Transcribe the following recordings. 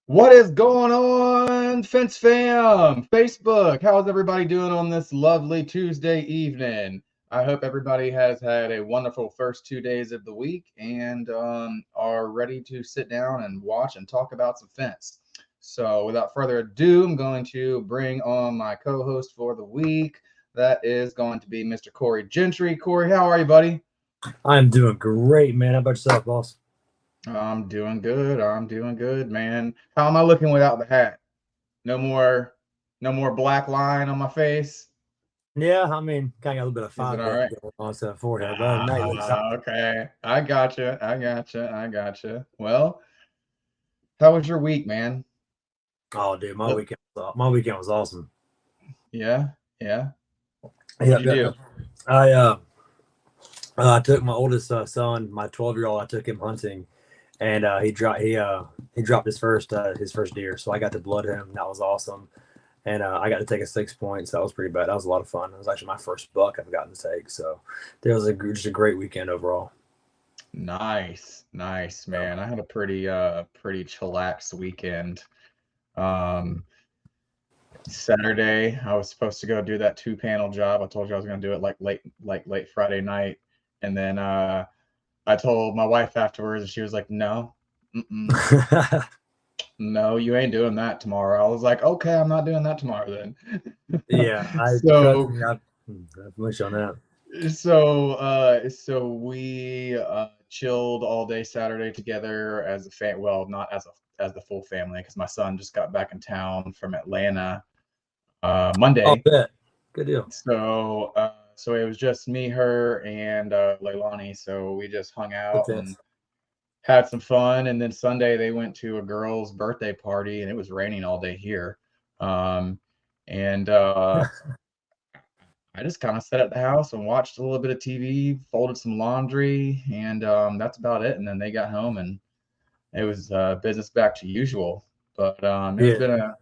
What is going on, Fence Fam? Facebook, how's everybody doing on this lovely Tuesday evening? I hope everybody has had a wonderful first 2 days of the week and are ready to sit down and watch and talk about some fence. So, without further ado, I'm going to bring on my co host for the week. That is going to be Mr. Corey Gentry. Corey, how are you, buddy? I'm doing great, man. How about yourself, boss? I'm doing good. I'm doing good, man. How am I looking without the hat? No more, no more black line on my face. Yeah, I mean, kind of got a little bit of Is it fog all going right? on to the forehead, but other than that, you look solid. Okay. I gotcha. I gotcha. I gotcha. Well, how was your week, man? Oh, dude, Let- my weekend was awesome. Yeah. Yeah. What'd Yep, you yep, do? yep. I I took my oldest son, my 12-year-old. I took him hunting, and he dropped his first deer. So I got to blood him. That was awesome, and I got to take a 6 points. That was pretty bad. That was a lot of fun. It was actually my first buck I've gotten to take. So it was just a great weekend overall. Nice. Nice, So, man. I had a pretty chillax weekend. Um, Saturday, I was supposed to go do that two-panel job. I told you I was gonna do it like late Friday night. And then I told my wife afterwards, and she was like, "No, mm-mm, no, you ain't doing that tomorrow." I was like, "Okay, I'm not doing that tomorrow then." yeah, I trust so me. I've much on that. so we chilled all day Saturday together as a well, not as the full family because my son just got back in town from Atlanta Oh, Monday. bet. Good deal. So it was just me, her, and Leilani. So we just hung Good out and fence. had some fun. And then Sunday they went to a girl's birthday party, and it was raining all day here. Um, and I just kind of sat at the house and watched a little bit of TV, folded some laundry, and that's about it. And then they got home, and it was business back to usual. But it's Yeah.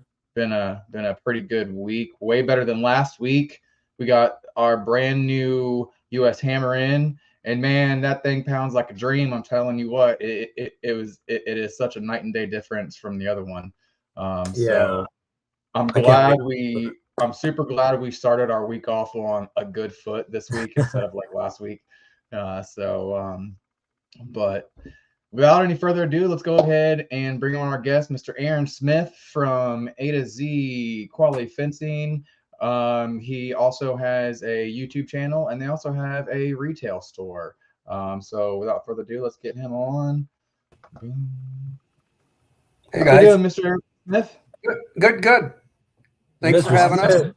been a pretty good week, way better than last week. We got our brand new U.S. Hammer in, and man, that thing pounds like a dream. I'm telling you what, it is such a night and day difference from the other one. Yeah. So I'm I can't wait. glad we. I'm super glad we started our week off on a good foot this week instead of like last week. But without any further ado, let's go ahead and bring on our guest, Mr. Aaron Smith from A to Z Quality Fencing. He also has a YouTube channel and they also have a retail store. So without further ado, let's get him on. Hey How we guys, doing, Mr. Smith? good. Thanks for Mr. having us. Awesome.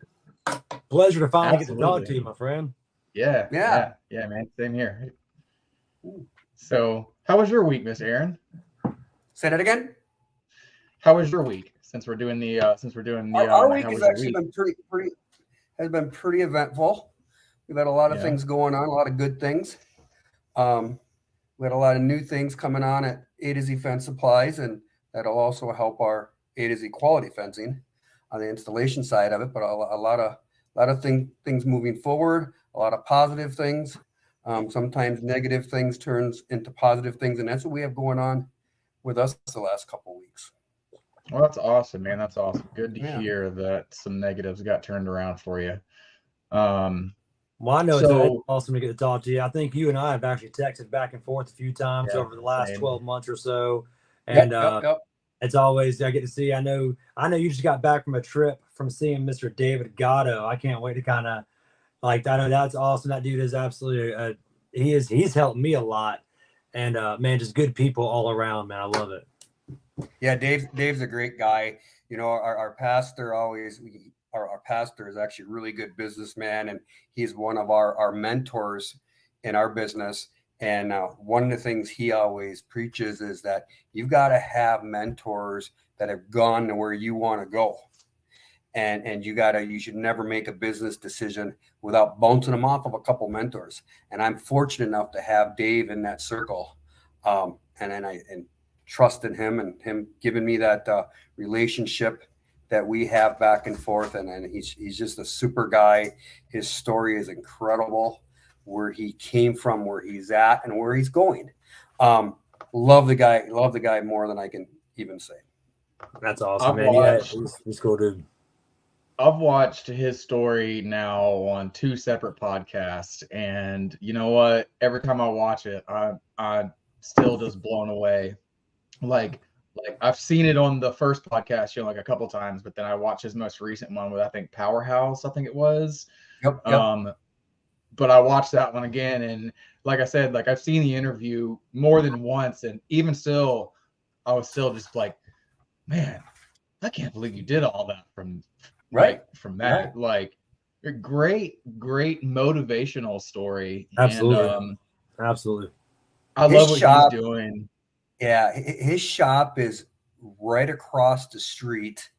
Smith, pleasure to finally get to talk to Absolutely. you, my friend. Yeah, Yeah. yeah, yeah, man. Same here. So, how was your week, Miss Aaron? Say that again. How was your week? Since we're doing the Our like, week how has was your actually week? been pretty has been pretty eventful. We've had a lot of Yeah. things going on, a lot of good things. Um, we had a lot of new things coming on at A to Z Fence Supplies, and that'll also help our A to Z Quality Fencing on the installation side of it. But a lot of things moving forward, a lot of positive things. Sometimes negative things turns into positive things, and that's what we have going on with us the last couple of weeks. Well, that's awesome, man. That's awesome. Good to Yeah. hear that some negatives got turned around for you. Um, Well, I know it's so awesome to get to talk to you. I think you and I have actually texted back and forth a few times yeah, over the last same. 12 months or so. Yep. And Yep. Yep. it's always, I get to see, I know you just got back from a trip from seeing Mr. David Gatto. I can't wait to kind of like, I know that's awesome. That dude is absolutely, he's helped me a lot. And man, just good people all around, man. I love it. Yeah. Dave's a great guy. You know, our pastor always. Our pastor is actually a really good businessman, and he's one of our mentors in our business. And one of the things he always preaches is that you've got to have mentors that have gone to where you want to go. And you should never make a business decision without bouncing them off of a couple mentors. And I'm fortunate enough to have Dave in that circle, and trust in him and him giving me that relationship that we have back and forth. And he's just a super guy. His story is incredible, where he came from, where he's at, and where he's going. um, love the guy more than I can even say. That's awesome, I've man. Yeah, watched he's cool, dude. I've watched his story now on two separate podcasts, and you know what? Every time I watch it, I still just blown away. Like I've seen it on the first podcast, like a couple times, but then I watched his most recent one with I think Powerhouse, I think it was. Yep. But I watched that one again, and like I said, like I've seen the interview more than once, and even still, I was still just like, man, I can't believe you did all that Right. from that. Right. Like a great motivational story. Absolutely. And Absolutely. I His love what he's shop, doing. yeah, his shop is right across the street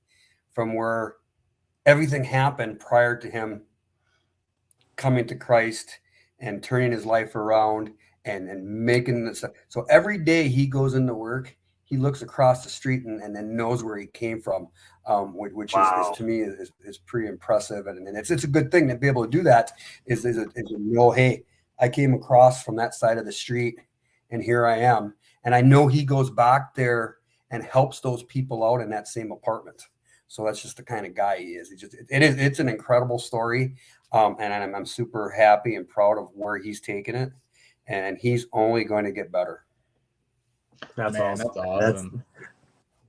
from where everything happened prior to him coming to Christ and turning his life around and making this. So every day he goes into work, he looks across the street and then knows where he came from, which is to me is pretty impressive. And it's a good thing to be able to do that is to know, hey, I came across from that side of the street and here I am. And I know he goes back there and helps those people out in that same apartment. So that's just the kind of guy he is. It's an incredible story. And I'm super happy and proud of where he's taken it. And he's only going to get better. That's awesome. That's awesome.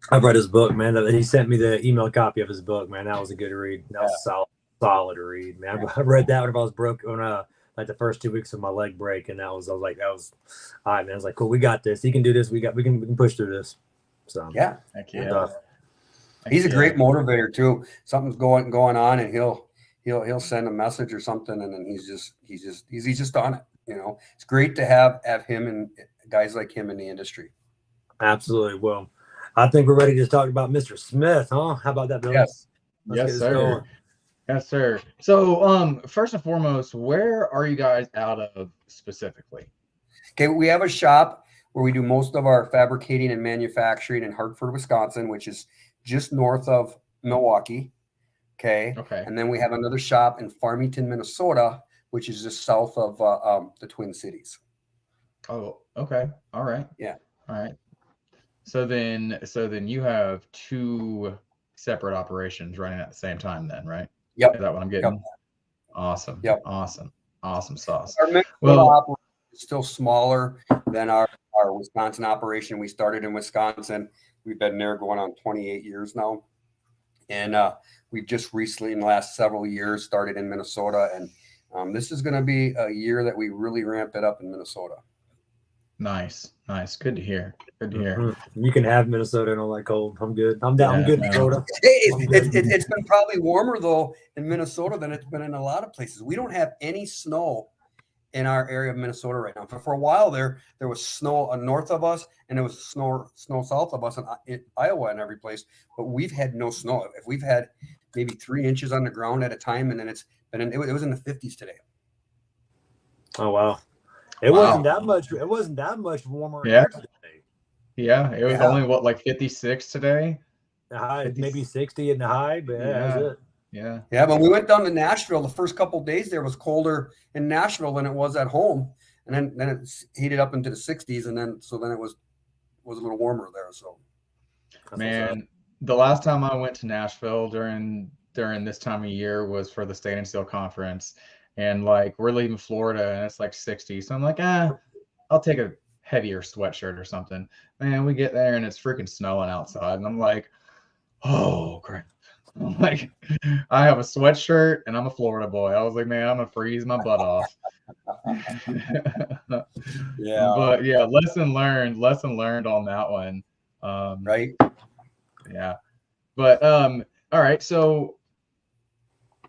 I've read his book, man. He sent me the email copy of his book, man. That was a good read. That was a solid read, man. I read that whenever I was broke on like the first 2 weeks of my leg break, and I was like, all right, man. I was like, cool, we got this. He can do this. We can push through this. So yeah, heck yeah. He's a great motivator too. Something's going on, and he'll send a message or something, and then he's just on it. You know, it's great to have him and guys like him in the industry. Absolutely. Well, I think we're ready to talk about Mr. Smith, huh? How about that, Billy? Yes. Yes, sir. Yes, sir. So, first and foremost, where are you guys out of specifically? Okay, we have a shop where we do most of our fabricating and manufacturing in Hartford, Wisconsin, which is just north of Milwaukee. Okay. And then we have another shop in Farmington, Minnesota, which is just south of the Twin Cities. Oh, okay. All right. Yeah. All right. So then you have two separate operations running at the same time then, right? Yep. Is that what I'm getting? Yep. Awesome. Yep. Awesome sauce. Our Minnesota operation is still smaller than our Wisconsin operation. We started in Wisconsin. We've been there going on 28 years now. And we've just recently, in the last several years, started in Minnesota. And this is going to be a year that we really ramp it up in Minnesota. Nice. Good to hear. Mm-hmm. You can have Minnesota and all that cold. I'm good. I'm down. I'm good in Minnesota. It's been probably warmer though in Minnesota than it's been in a lot of places. We don't have any snow in our area of Minnesota right now. For a while there was snow north of us, and there was snow south of us in Iowa and every place. But we've had no snow. If we've had maybe 3 inches on the ground at a time, and then it was in the 50s today. Oh wow. It wasn't that much. It wasn't that much warmer here today. Yeah, it was only like 56 today. The high, maybe 60 in the high, but that was it. Yeah. Yeah, but we went down to Nashville. The first couple of days there was colder in Nashville than it was at home, and then it heated up into the 60s, and then it was a little warmer there. So, man, the last time I went to Nashville during this time of year was for the State and Steel Conference. And like we're leaving Florida and it's like 60. So I'm like, I'll take a heavier sweatshirt or something. Man, we get there and it's freaking snowing outside. And I'm like, oh crap. I'm like, I have a sweatshirt and I'm a Florida boy. I was like, man, I'm gonna freeze my butt off. Yeah. But yeah, lesson learned on that one. Right. Yeah. But all right, so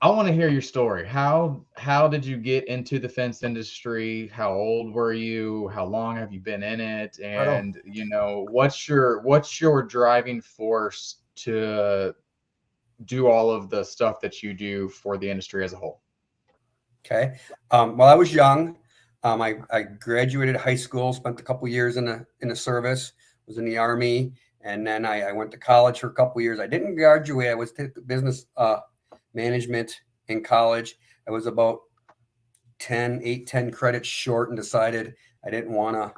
I want to hear your story. How did you get into the fence industry? How old were you? How long have you been in it? And what's your driving force to do all of the stuff that you do for the industry as a whole? Okay. Well, I was young. I graduated high school, spent a couple years in the service, was in the Army, and then I went to college for a couple years. I didn't graduate. I was business management in college. I was about 10 credits short and decided I didn't want to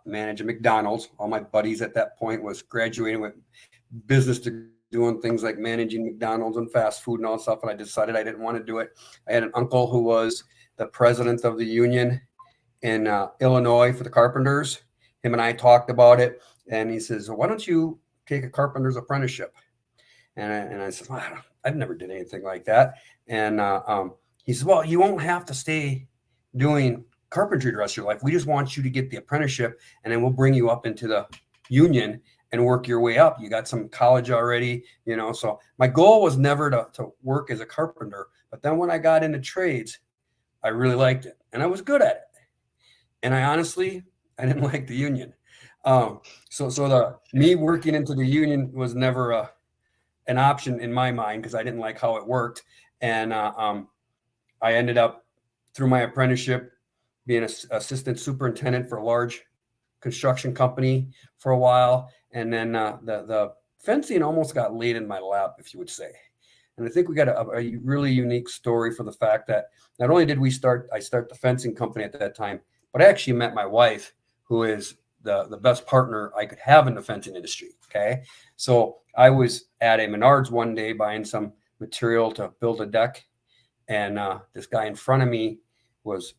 manage a McDonald's. All my buddies at that point was graduating with business to doing things like managing McDonald's and fast food and all that stuff. And I decided I didn't want to do it. I had an uncle who was the president of the union in Illinois for the carpenters. Him and I talked about it. And he says, why don't you take a carpenter's apprenticeship? And I said, well, I've never did anything like that. And he says, well, you won't have to stay doing carpentry the rest of your life. We just want you to get the apprenticeship, and then we'll bring you up into the union and work your way up. You got some college already, you know. So my goal was never to work as a carpenter. But then when I got into trades, I really liked it, and I was good at it. And I didn't like the union. So me working into the union was never an option in my mind, because I didn't like how it worked. And I ended up, through my apprenticeship, being an assistant superintendent for a large construction company for a while. And then the fencing almost got laid in my lap, if you would say. And I think we got a really unique story for the fact that not only did I start the fencing company at that time, but I actually met my wife, who is the best partner I could have in the fencing industry. Okay. So I was at a Menards one day buying some material to build a deck. And this guy in front of me was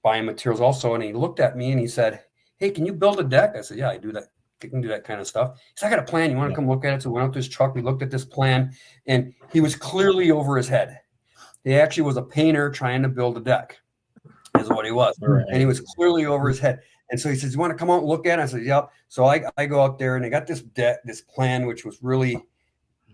buying materials also. And he looked at me and he said, hey, can you build a deck? I said, yeah, I do that. I can do that kind of stuff. He said, I got a plan. You want to come look at it? So we went out to his truck. We looked at this plan, and he was clearly over his head. He actually was a painter trying to build a deck, is what he was. Right. And he was clearly over his head. And so he says, you want to come out and look at it? I said, yep. So I go out there, and they got this plan, which was really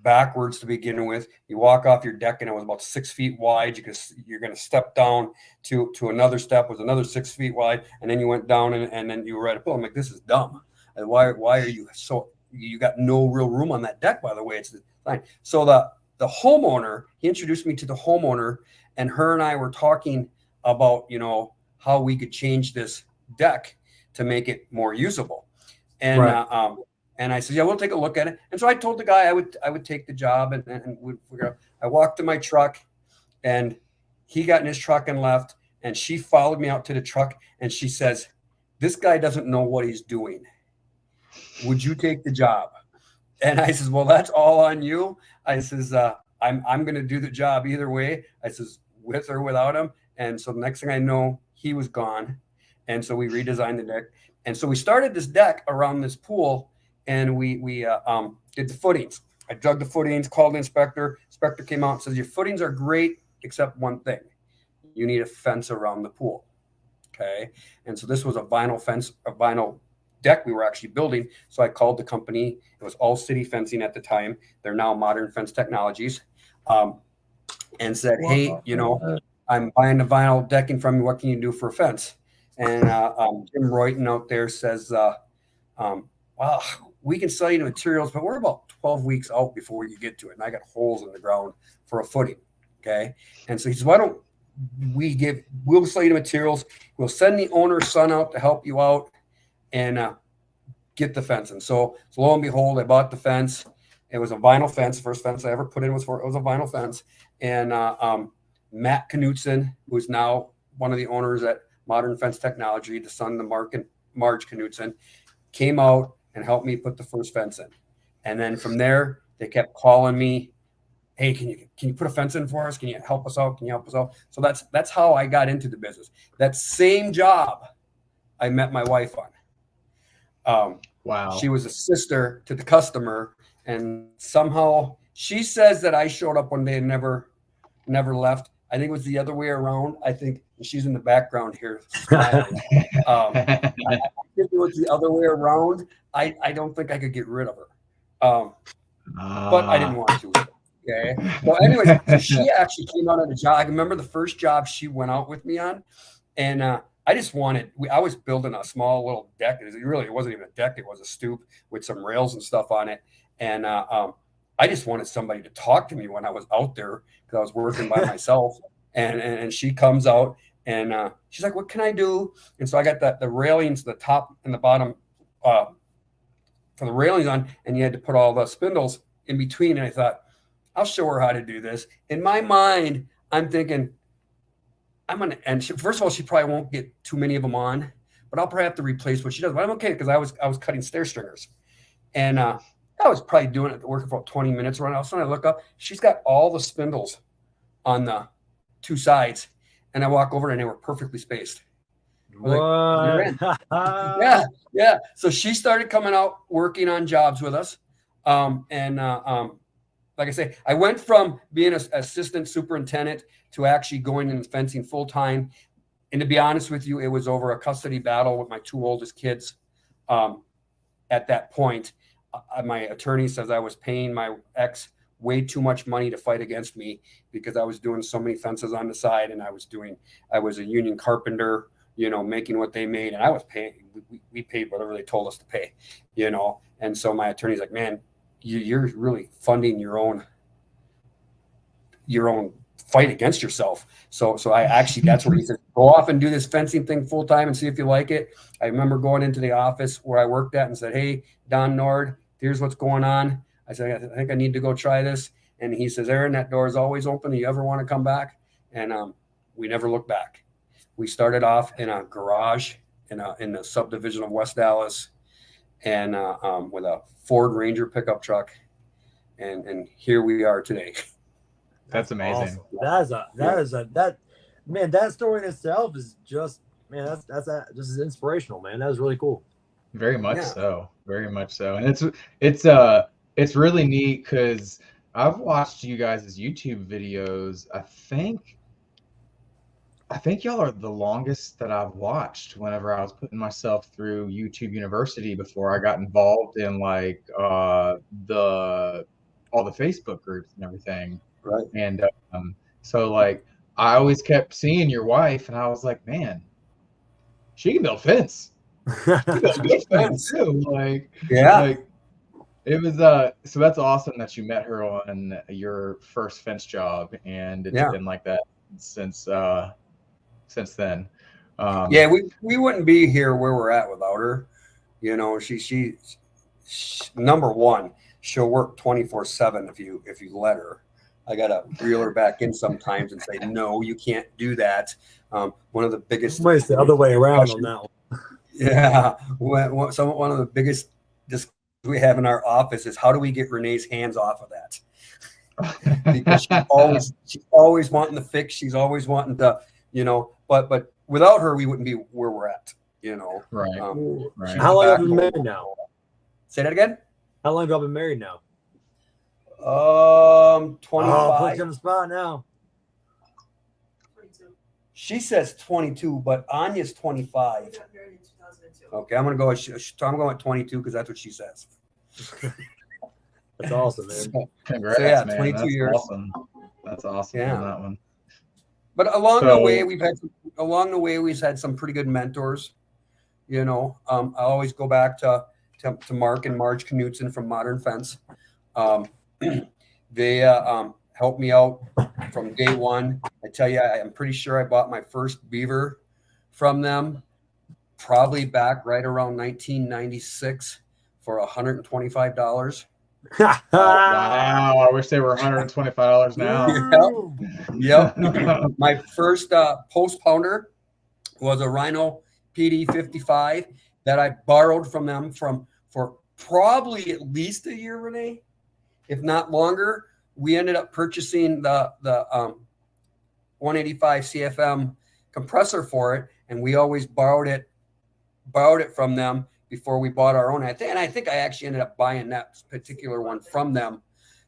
backwards to begin with. You walk off your deck, and it was about 6 feet wide. You're going to step down to another step, was another 6 feet wide, and then you went down, and then you were at a pool. I'm like, this is dumb. And why are you so? You got no real room on that deck, by the way. It's fine. So the homeowner, he introduced me to the homeowner, and her and I were talking about, you know, how we could change this deck to make it more usable. And right. And I said, yeah, we'll take a look at it. And so I told the guy I would take the job, and we'd figure out. I walked to my truck, and he got in his truck and left. And she followed me out to the truck, and she says, this guy doesn't know what he's doing. Would you take the job? And I says, well, that's all on you. I says, I'm going to do the job either way. I says, with or without him. And so the next thing I know, he was gone. And so we redesigned the deck. And so we started this deck around this pool, and we did the footings. I dug the footings, called the inspector. Inspector came out and says, your footings are great, except one thing. You need a fence around the pool. Okay. And so this was a vinyl fence, a vinyl deck we were actually building. So I called the company. It was All City Fencing at the time. They're now Modern Fence Technologies. And said, hey, you know, I'm buying the vinyl decking from you. What can you do for a fence? And Jim Royton out there says, well, we can sell you the materials, but we're about 12 weeks out before you get to it. And I got holes in the ground for a footing. Okay. And so he says, why don't we'll sell you the materials. We'll send the owner's son out to help you out and get the fence. And so lo and behold, I bought the fence. It was a vinyl fence. First fence I ever put in was a vinyl fence. And Matt Knutson, who's now one of the owners at Modern Fence Technology, the son of Marge Knutson, came out and helped me put the first fence in. And then from there, they kept calling me, hey, can you put a fence in for us? Can you help us out? Can you help us out? So that's how I got into the business. That same job I met my wife on. Wow. She was a sister to the customer, and somehow she says that I showed up one day and never left. I think it was the other way around. I think she's in the background here smiling. I think it was the other way around. I don't think I could get rid of her. But I didn't want to. Okay. Well, anyways, so she actually came out on a job. I remember the first job she went out with me on, and I was building a small little deck. It wasn't even a deck. It was a stoop with some rails and stuff on it. And I just wanted somebody to talk to me when I was out there, because I was working by myself. And she comes out, and she's like, what can I do? And so I got the railings, the top and the bottom for the railings on, and you had to put all the spindles in between. And I thought, I'll show her how to do this. In my mind, I'm thinking, first of all, she probably won't get too many of them on, but I'll probably have to replace what she does. But I'm okay because I was cutting stair stringers, and I was probably doing it working for about 20 minutes. Around, all of a sudden I look up, she's got all the spindles on the 2 sides, and I walk over and they were perfectly spaced. What? Like, yeah. So she started coming out working on jobs with us, like I say, I went from being an assistant superintendent to actually going in fencing full time. And to be honest with you, it was over a custody battle with my 2 oldest kids. At that point, my attorney says I was paying my ex way too much money to fight against me because I was doing so many fences on the side, and I was a union carpenter, making what they made, and I was paying. We paid whatever they told us to pay, And so my attorney's like, man, you're really funding your own fight against yourself. So I actually, that's where he said, go off and do this fencing thing full time and see if you like it. I remember going into the office where I worked at and said, hey, Don Nord, here's what's going on. I said, I think I need to go try this. And he says, Aaron, that door is always open. Do you ever want to come back? And we never looked back. We started off in a garage in the subdivision of West Dallas, and with a Ford Ranger pickup truck. And here we are today. That's amazing. Awesome. That story in itself is just, man, that's just inspirational, man. That was really cool. Very much so. Very much so. And it's really neat because I've watched you guys' YouTube videos. I think y'all are the longest that I've watched whenever I was putting myself through YouTube University before I got involved in like all the Facebook groups and everything. Right. And so like I always kept seeing your wife, and I was like, man, she can build fence. She can build fence too. Like, it was so that's awesome that you met her on your first fence job, and it's been like that since then. We wouldn't be here where we're at without her. She number one, she'll work 24/7 if you let her. I gotta reel her back in sometimes and say, no, you can't do that. One of the biggest. It's the other way around on that one. Yeah, one of the biggest discussions we have in our office is how do we get Renee's hands off of that? Because she's always wanting to fix. She's always wanting to, But without her, we wouldn't be where we're at. Right. Right. How long have you been married now? Say that again. How long have y'all been married now? 25. Put you on the spot now. 22. She says 22, but Anya's 25. We got married in 2002. Okay, I'm going with 22 because that's what she says. That's awesome, man. Congrats, man. 22 That's years. awesome. That's awesome. Yeah. On that one. But along the way, we've had some pretty good mentors. I always go back to Mark and Marge Knutson from Modern Fence. They helped me out from day one. I tell you, I'm pretty sure I bought my first beaver from them probably back right around 1996 for $125. Wow, I wish they were $125 now. Yep. My first post pounder was a Rhino PD 55 that I borrowed from them for probably at least a year, Renee, if not longer. We ended up purchasing the 185 CFM compressor for it, and we always borrowed it from them before we bought our own. I think I actually ended up buying that particular one from them,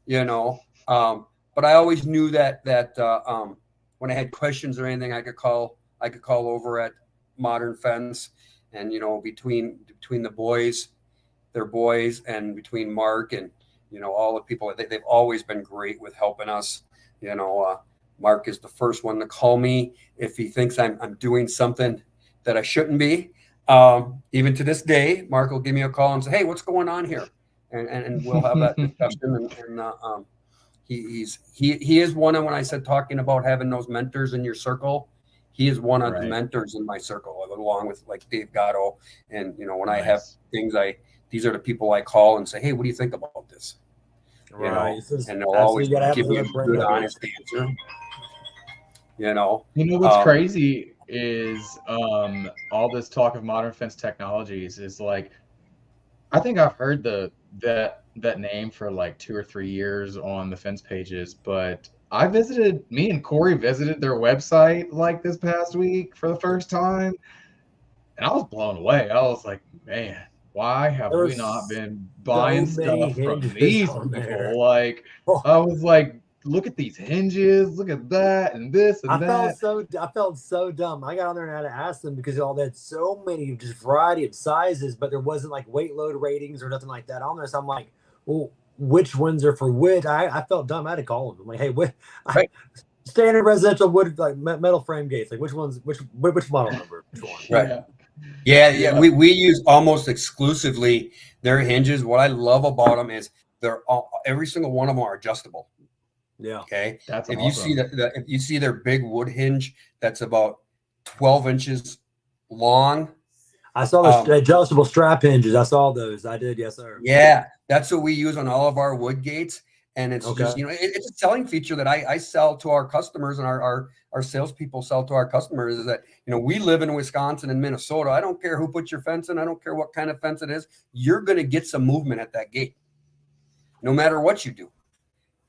But I always knew that when I had questions or anything, I could call over at Modern Fence, and between the boys, their boys, and between Mark and all the people, they've always been great with helping us. Mark is the first one to call me if he thinks I'm doing something that I shouldn't be. Even to this day, Mark will give me a call and say, "Hey, what's going on here?" And we'll have that discussion. And he is one of, when I said talking about having those mentors in your circle, he is one of the mentors in my circle, along with like Dave Gatto. And when I have things, these are the people I call and say, "Hey, what do you think about this?" And they'll always give me a good, honest answer. What's crazy is all this talk of modern fence technologies is like, I think I've heard that name for like 2 or 3 years on the fence pages, but me and Corey visited their website like this past week for the first time, and I was blown away. I was like, man, why have we There's not been so buying many stuff from hinges these on there. people? Like, Oh, I was like, look at these hinges, look at that, and this and I that. felt so dumb. I got on there and had to ask them because all that so many just variety of sizes, but there wasn't like weight load ratings or nothing like that on there. So I'm like, well, which ones are for which? I felt dumb. I had to call them. I'm like, hey, what? Right. Standard residential wood like metal frame gates. Like which ones? Which model number? Which one? Right. Yeah. Yeah. We use almost exclusively their hinges. What I love about them is every single one of them are adjustable. Yeah. Okay. That's If awesome. you see if you see their big wood hinge that's about 12 inches long. I saw the adjustable strap hinges. I saw those. I did. Yes, sir. Yeah, that's what we use on all of our wood gates. And it's Okay. just, it's a selling feature that I sell to our customers, and our salespeople sell to our customers, is that, we live in Wisconsin and Minnesota. I don't care who puts your fence in. I don't care what kind of fence it is. You're going to get some movement at that gate, no matter what you do.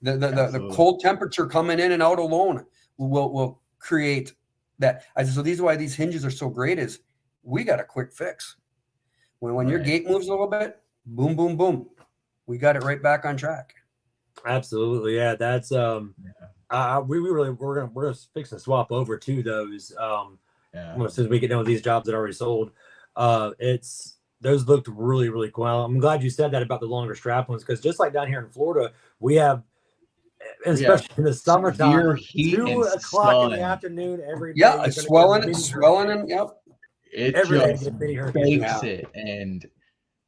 The cold temperature coming in and out alone will create that. So these are why these hinges are so great, is we got a quick fix. When your gate moves a little bit, boom, boom, boom, we got it right back on track. Absolutely, yeah. That's we're gonna fix and swap over to those. Since we get done with these jobs that are already sold, those looked really, really cool. I'm glad you said that about the longer strap ones, because just like down here in Florida, we have, especially in the summertime, heat 2 o'clock in the afternoon every day. Yeah, it's swelling, and yep. It every day just bakes it, and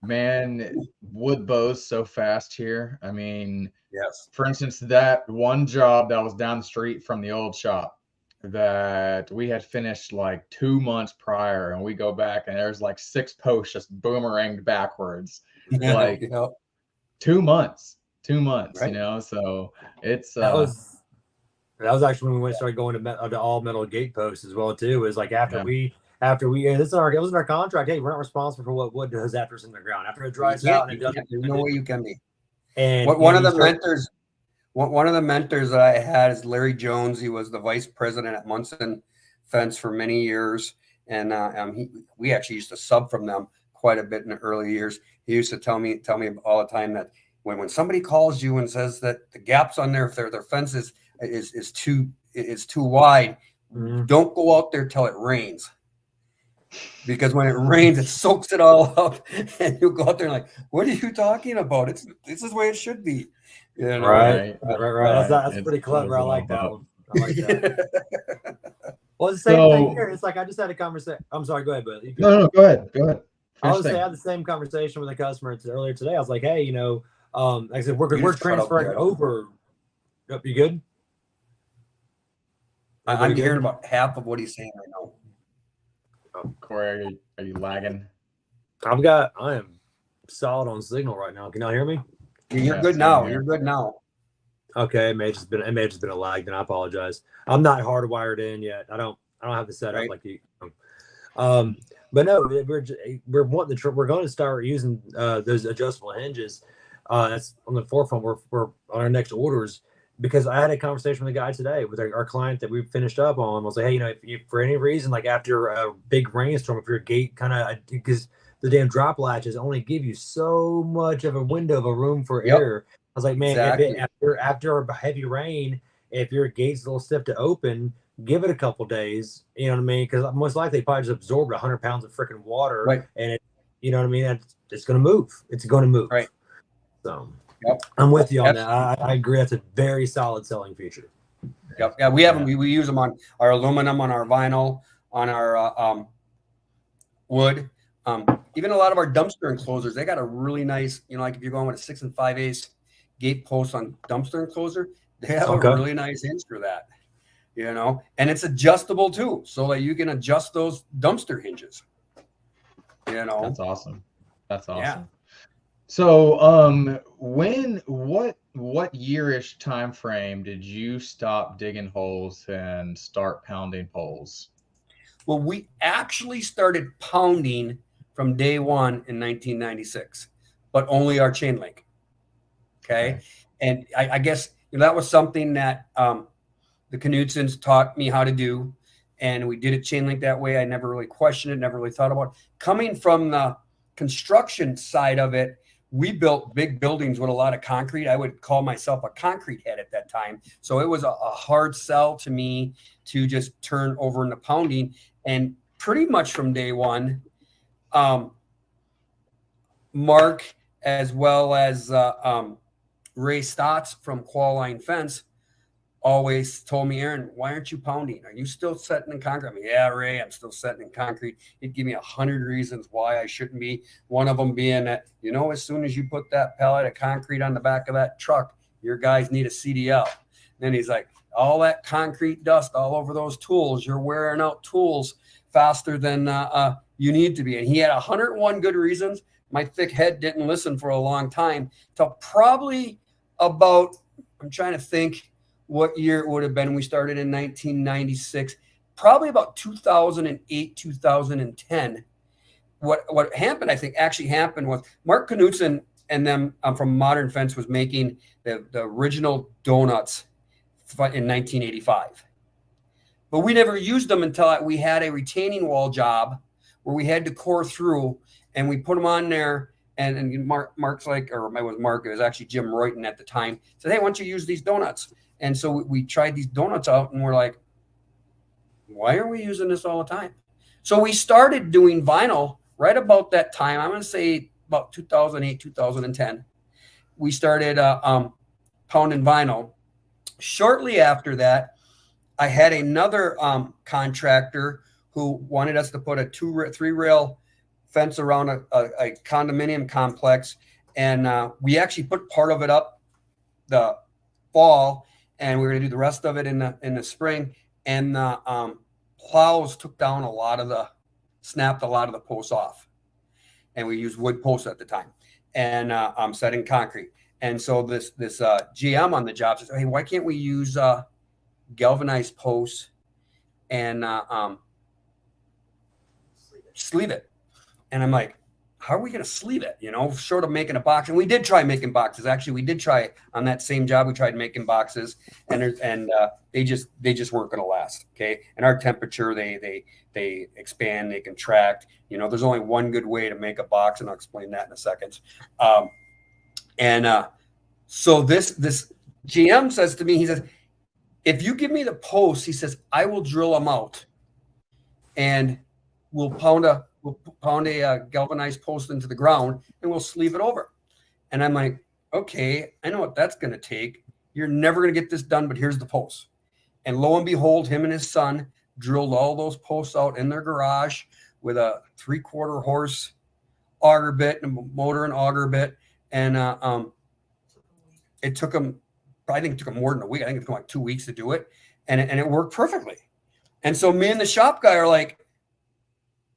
man, wood bows so fast here. I mean, yes. For instance, that one job that was down the street from the old shop that we had finished like 2 months prior, and we go back and there's like 6 posts just boomeranged backwards. Like 2 months. 2 months, right. So it's that was actually when we started going to all metal gate posts as well too. Is like after we it was in our contract. Hey, we're not responsible for what wood does after it's in the ground. After it dries out, there's no way you can be. And one of the mentors that I had is Larry Jones. He was the vice president at Munson Fence for many years, and we actually used to sub from them quite a bit in the early years. He used to tell me all the time that when somebody calls you and says that the gaps on their fence is too wide, don't go out there till it rains. Because when it rains, it soaks it all up, and you'll go out there and like, what are you talking about? This is the way it should be. Right. That's pretty clever. I like that one. I like that. Well, it's the same thing here. It's like I just had a conversation. I'm sorry. Go ahead, Billy. No, go ahead. I had the same conversation with a customer earlier today. I was like, hey, like I said, we're transferring over. Yep, you good? I'm hearing about half of what he's saying right now. Oh, Corey, are you lagging? I am solid on signal right now. Can y'all hear me? You're good now. You're good now. Okay, it may have just been a lag. Then I apologize. I'm not hardwired in yet. I don't have the setup like you. But no, we're wanting we're going to start using those adjustable hinges. That's on the forefront. We're on our next orders, because I had a conversation with a guy today with our client that we finished up on. I was like, hey, if for any reason, like after a big rainstorm, if your gate because the damn drop latches only give you so much of a window of a room for air. I was like, man, after a heavy rain, if your gate's a little stiff to open, give it a couple days. You know what I mean? Because most likely probably just absorbed 100 pounds of freaking water, and you know what I mean. It's going to move. It's going to move. Right. So. I'm with you on that. I agree. That's a very solid selling feature. Yep. Yeah, we have them. We use them on our aluminum, on our vinyl, on our wood. Even a lot of our dumpster enclosures, they got a really nice, like if you're going with a 6 5/8 gate post on dumpster enclosure, they have a really nice hinge for that. And it's adjustable too, so that you can adjust those dumpster hinges. That's awesome. Yeah. So, what yearish time frame did you stop digging holes and start pounding poles? Well, we actually started pounding from day one in 1996, but only our chain link. Okay. And I guess that was something that the Knutsons taught me how to do. And we did it chain link that way. I never really questioned it, never really thought about it. Coming from the construction side of it, we built big buildings with a lot of concrete. I would call myself a concrete head at that time. So it was a hard sell to me to just turn over into pounding. And pretty much from day one, Mark, as well as Ray Stotts from Qualline Fence, always told me, Aaron, why aren't you pounding? Are you still setting in concrete? I mean, yeah, Ray, I'm still setting in concrete. He'd give me 100 reasons why I shouldn't be. One of them being that, as soon as you put that pallet of concrete on the back of that truck, your guys need a CDL. And then he's like, all that concrete dust all over those tools, you're wearing out tools faster than you need to be. And he had 101 good reasons. My thick head didn't listen for a long time till probably about, I'm trying to think what year it would have been. We started in 1996, probably about 2008, 2010. What happened, I think, actually happened was Mark Knutson and them from Modern Fence was making the original donuts in 1985. But we never used them until we had a retaining wall job where we had to core through, and we put them on there. And Mark's like, or it was Mark, it was actually Jim Royton at the time, said, hey, why don't you use these donuts? And so we tried these donuts out, and we're like, why are we using this all the time? So we started doing vinyl right about that time. I'm going to say about 2008, 2010. We started pounding vinyl. Shortly after that, I had another contractor who wanted us to put a 3-rail fence around a condominium complex. And we actually put part of it up the fall, and we were going to do the rest of it in the spring. And the plows took down snapped a lot of the posts off. And we used wood posts at the time, and set in concrete. And so this GM on the job says, hey, why can't we use galvanized posts and sleeve it? And I'm like, how are we going to sleeve it? Short of making a box. And we did try making boxes. Actually, we did try on that same job. We tried making boxes, and they just weren't going to last. Okay. And our temperature, they expand, they contract. There's only one good way to make a box, and I'll explain that in a second. So this GM says to me, he says, if you give me the posts, he says, I will drill them out, and we'll pound a galvanized post into the ground, and we'll sleeve it over. And I'm like, okay, I know what that's going to take. You're never going to get this done, but here's the post. And lo and behold, him and his son drilled all those posts out in their garage with a 3/4 horse auger bit and a motor and auger bit. And it took them more than a week. I think it took like 2 weeks to do it. And it worked perfectly. And so me and the shop guy are like,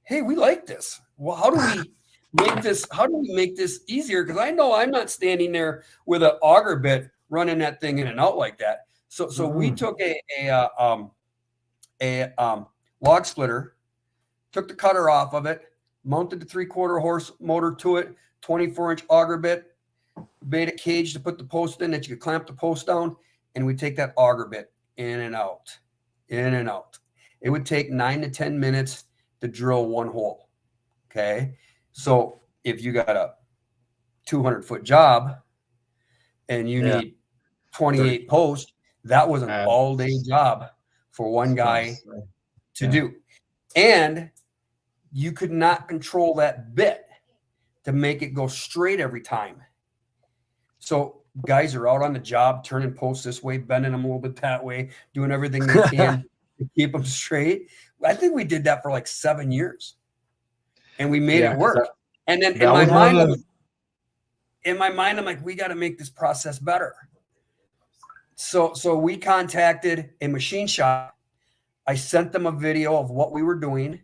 hey, we like this. Well, how do we make this easier? Because I know I'm not standing there with an auger bit running that thing in and out like that. So we took a log splitter, took the cutter off of it, mounted the 3/4 horse motor to it, 24-inch auger bit, made a cage to put the post in that you could clamp the post down, and we take that auger bit in and out, in and out. It would take 9 to 10 minutes to drill one hole. Okay. So if you got a 200-foot job and you need 28 posts, that was an all-day job for one guy to do. And you could not control that bit to make it go straight every time. So guys are out on the job, turning posts this way, bending them a little bit that way, doing everything they can to keep them straight. I think we did that for like 7 years, and we made it work. And then in my mind, I'm like, we got to make this process better. So we contacted a machine shop. I sent them a video of what we were doing,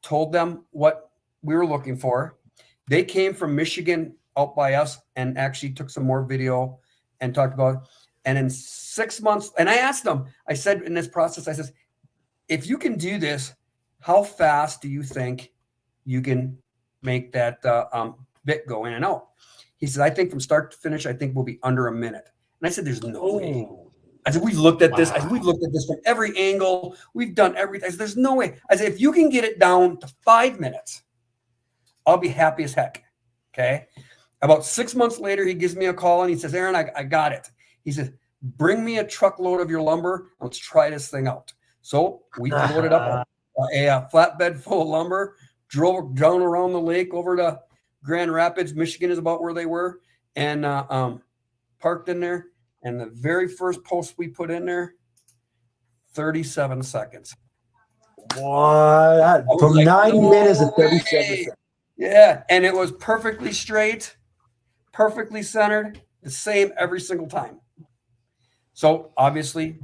told them what we were looking for. They came from Michigan out by us and actually took some more video and talked about it. And in 6 months, and I asked them, I said in this process, I said, if you can do this, how fast do you think you can make that bit go in and out? He said, I think from start to finish, I think we'll be under a minute. And I said, there's no way. I said, we've looked at this. I said, we've looked at this from every angle. We've done everything. I said, there's no way. I said, if you can get it down to 5 minutes, I'll be happy as heck. Okay. About 6 months later, he gives me a call and he says, Aaron, I got it. He says, bring me a truckload of your lumber. Let's try this thing out. So we loaded up a flatbed full of lumber, drove down around the lake over to Grand Rapids, Michigan is about where they were, and parked in there. And the very first post we put in there, 37 seconds. What? From like, 90 no minutes to 37 way. seconds. Yeah, and it was perfectly straight, perfectly centered, the same every single time. So obviously,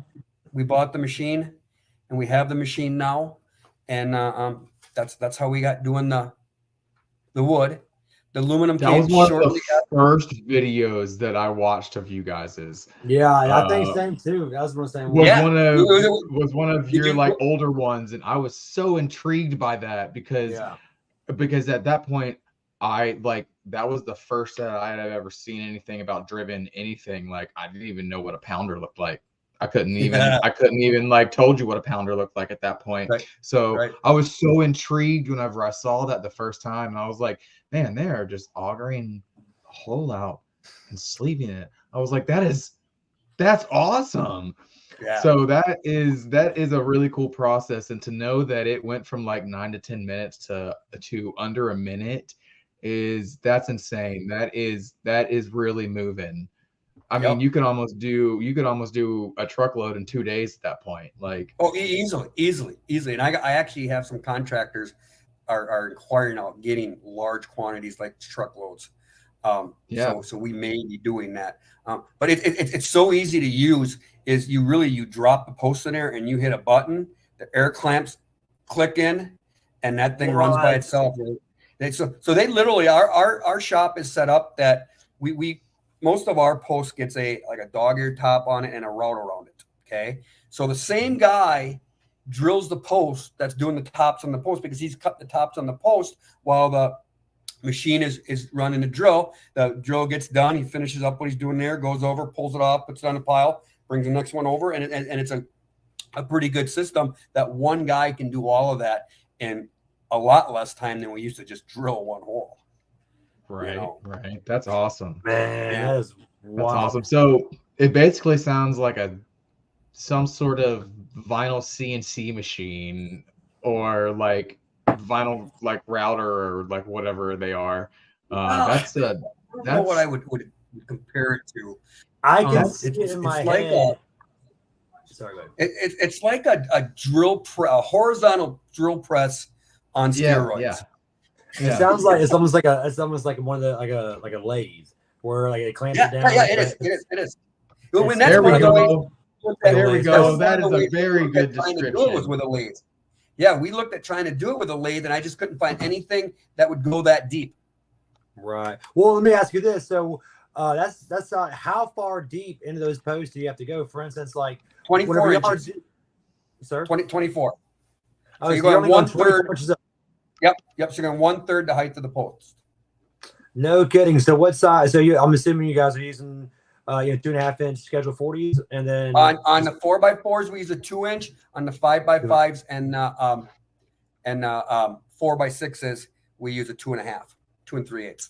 we bought the machine, and we have the machine now, and that's how we got doing the wood. The aluminum That was came one of shortly the first videos that I watched of you guys's. Yeah, I think same too. That was what I'm saying. Was Yeah. was one of Did your you- like older ones, and I was so intrigued by that because at that point I like that was the first that I had ever seen anything about driven anything. Like I didn't even know what a pounder looked like. I couldn't even like told you what a pounder looked like at that point. Right. So Right. I was so intrigued whenever I saw that the first time, and I was like, man, they are just augering a hole out and sleeving it. I was like, that's awesome. Yeah. So that is a really cool process, and to know that it went from like 9 to 10 minutes to under a minute that's insane. That is really moving. I mean, you could almost do a truckload in 2 days at that point. Like, easily. And I actually have some contractors are inquiring about getting large quantities like truckloads. So we may be doing that. But it's so easy to use. Is you drop the post in there and you hit a button, the air clamps click in, and that thing runs by itself. So they literally our shop is set up that we most of our post gets a dog ear top on it and a route around it. Okay. So the same guy drills the post that's doing the tops on the post because he's cut the tops on the post while the machine is running the drill. The drill gets done. He finishes up what he's doing there, goes over, pulls it off, puts it on a pile, brings the next one over. And it's a pretty good system that one guy can do all of that in a lot less time than we used to just drill one hole. Right. Right. That's awesome. Man, that is That's awesome. So it basically sounds like some sort of vinyl CNC machine or like vinyl like router or like whatever they are. That's what I would compare it to. I can see it in my head. Sorry, it's like a a horizontal drill press on steroids. Yeah. It sounds like it's almost like one of the like a lathe where like it clamps it down. Yeah, it is. When that's there we go. There we go. That is a very good description. Was with a lathe. Yeah, we looked at trying to do it with a lathe, and I just couldn't find anything that would go that deep. Right. Well, let me ask you this. So that's how far deep into those posts do you have to go? For instance, like 24 inches. Sir? 24. Oh, so you're going 1/3. Yep. So you're going 1/3 the height of the post. No kidding. So what size? So I'm assuming you guys are using 2.5 inch schedule 40s, and then on the 4x4s we use a 2 inch. On the 5x5s and 4x6s we use a 2.5, 2 3/8.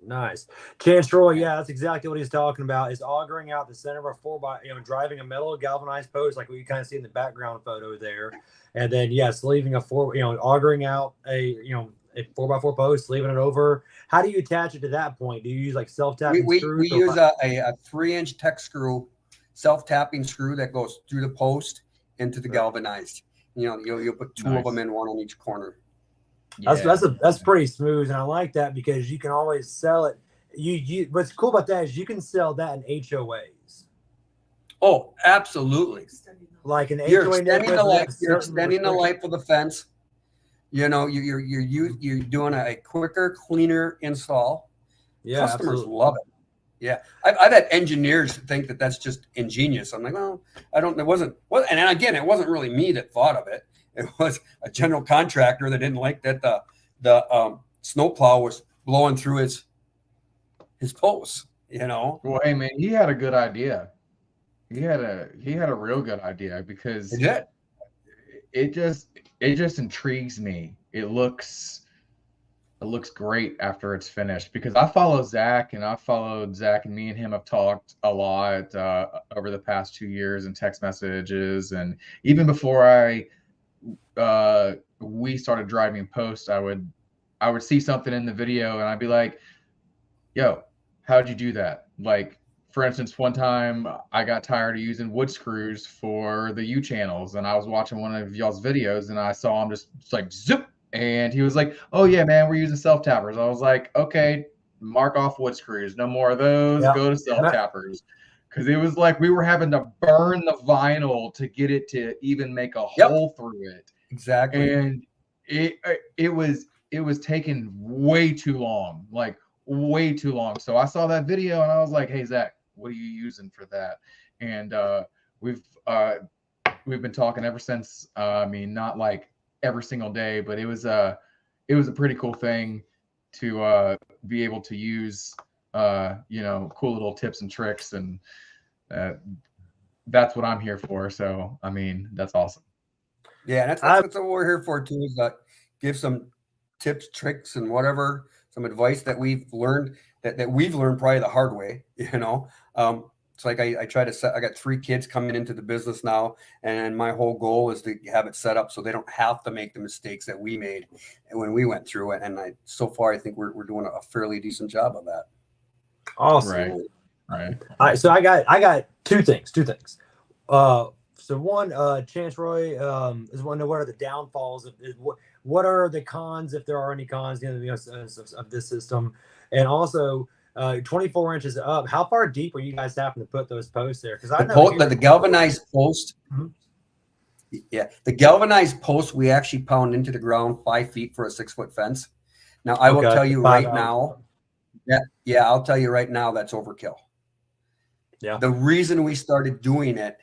Nice. Chance Troy, yeah, that's exactly what he's talking about. Is augering out the center of a 4x, driving a metal galvanized post like what you kind of see in the background photo there, and then leaving a augering out a 4x4 post, leaving it over. How do you attach it to that point? Do you use like self-tapping screws? We use a 3-inch tech screw, self-tapping screw that goes through the post into the galvanized. You'll put two of them in, one on each corner. That's pretty smooth, and I like that because you can always sell it. What's cool about that is you can sell that in HOAs. Oh, absolutely! Like an you're HOA, extending the life. You're extending the life of the fence. You're doing a quicker, cleaner install. Yeah, customers love it. Yeah, I've had engineers think that's just ingenious. I'm like, well, I don't. It wasn't. Well, and again, it wasn't really me that thought of it. It was a general contractor that didn't like that the snowplow was blowing through his posts. Well, hey man, he had a good idea. He had a real good idea, It because did. it just intrigues me. It looks great after it's finished, because I follow Zach, and I've followed Zach, and me and him have talked a lot over the past 2 years in text messages, and even before we started driving post, I would see something in the video, and I'd be like, yo, how'd you do that? Like, for instance, one time I got tired of using wood screws for the U channels, and I was watching one of y'all's videos, and I saw him just like zip, and he was like, "Oh yeah, man, we're using self tappers." I was like, "Okay, mark off wood screws, no more of those. Yeah. Go to self tappers," because it was like we were having to burn the vinyl to get it to even make a hole through it, Exactly. and it was taking way too long, like way too long. So I saw that video, and I was like, "Hey Zach, what are you using for that?" And we've been talking ever since. I mean, not like every single day, but it was a pretty cool thing to be able to use. Cool little tips and tricks, and uh, that's what I'm here for. So I mean, that's awesome. Yeah, that's what we're here for too, is give some tips, tricks, and whatever, some advice that we've learned that we've learned probably the hard way. It's like I try to set. I got 3 kids coming into the business now, and my whole goal is to have it set up so they don't have to make the mistakes that we made when we went through it. And so far, I think we're doing a fairly decent job of that. Awesome. Right. All right, so I got two things. So one, Chance Roy is want to know what are the downfalls of what are the cons, if there are any cons, of this system, and also 24 inches up. How far deep are you guys having to put those posts there? Because I know the galvanized post. Mm-hmm. Yeah, the galvanized post we actually pound into the ground 5 feet for a 6-foot fence. Now I will tell you right now. Yeah, I'll tell you right now that's overkill. Yeah. The reason we started doing it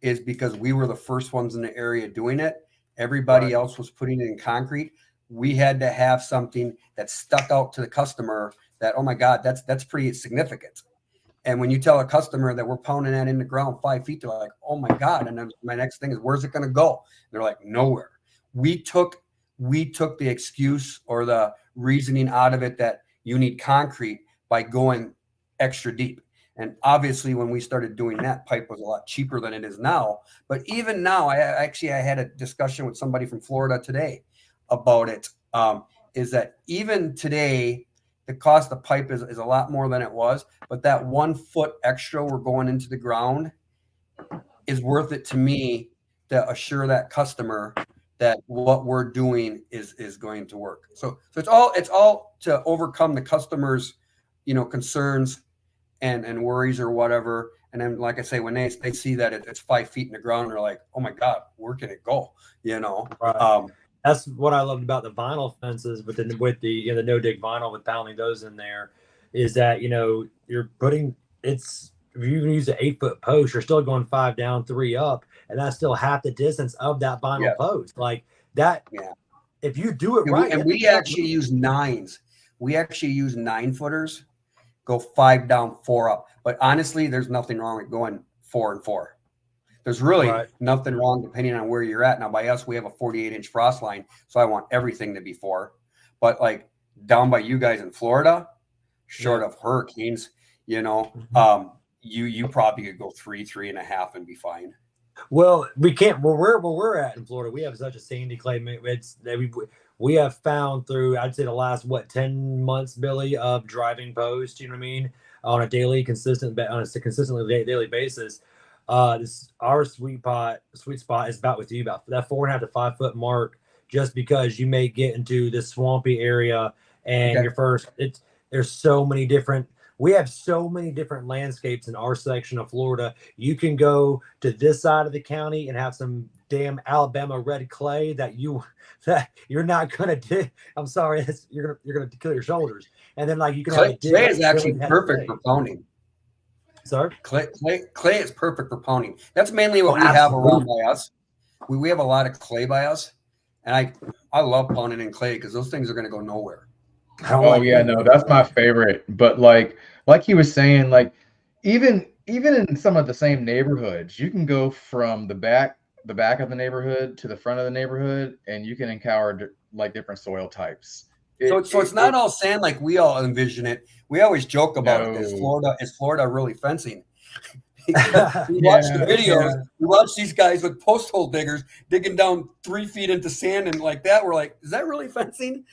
is because we were the first ones in the area doing it. Everybody else was putting it in concrete. We had to have something that stuck out to the customer that, oh my God, that's pretty significant. And when you tell a customer that we're pounding that in the ground 5 feet, they're like, oh my God. And then my next thing is, where's it going to go? They're like, nowhere. We took the excuse or the reasoning out of it that you need concrete by going extra deep. And obviously, when we started doing that, pipe was a lot cheaper than it is now. But even now, I had a discussion with somebody from Florida today about it. Is that even today, the cost of pipe is a lot more than it was. But that 1 foot extra we're going into the ground is worth it to me to assure that customer that what we're doing is going to work. So it's all to overcome the customer's concerns and worries or whatever. And then, like I say, when they see that it's 5 feet in the ground, they're like, oh my God, where can it go? Right. That's what I loved about the vinyl fences, with the no dig vinyl, with pounding those in there, is that you're putting if you use an 8-foot post, you're still going 5 down, 3 up, and that's still half the distance of that vinyl post. Like that. Yeah. If you do it right, and we actually use 9s. We actually use 9-footers. Go 5 down, 4 up. But honestly, there's nothing wrong with going 4 and 4. There's really nothing wrong depending on where you're at. Now, by us, we have a 48-inch frost line, so I want everything to be 4. But like down by you guys in Florida, short of hurricanes, you probably could go 3, 3.5 and be fine. Well, we can't. Where we're at in Florida, we have such a sandy clay. We have found through, I'd say, the last 10 months, Billy, of driving post. You know what I mean? On a consistently daily basis. Our sweet spot is about with you, about that 4.5 to 5 foot mark. Just because you may get into this swampy area, and there's so many different. We have so many different landscapes in our section of Florida. You can go to this side of the county and have some damn Alabama red clay that you're not gonna do. I'm sorry, you're gonna kill your shoulders. And then you can clay, have clay is actually perfect for pounding. Sorry, clay is perfect for pounding. That's mainly what we have around by us. we have a lot of clay by us, and I love pounding in clay because those things are going to go nowhere. I don't Oh like yeah, it. no, that's my favorite. But like he was saying, like even in some of the same neighborhoods, you can go from the back of the neighborhood to the front of the neighborhood, and you can encounter like different soil types. So it's not all sand like we all envision it. We always joke about it. No. Is Florida really fencing? Because we watch the Yeah, videos, yeah. we watch these guys with post hole diggers digging down 3 feet into sand and like that. We're like, is that really fencing?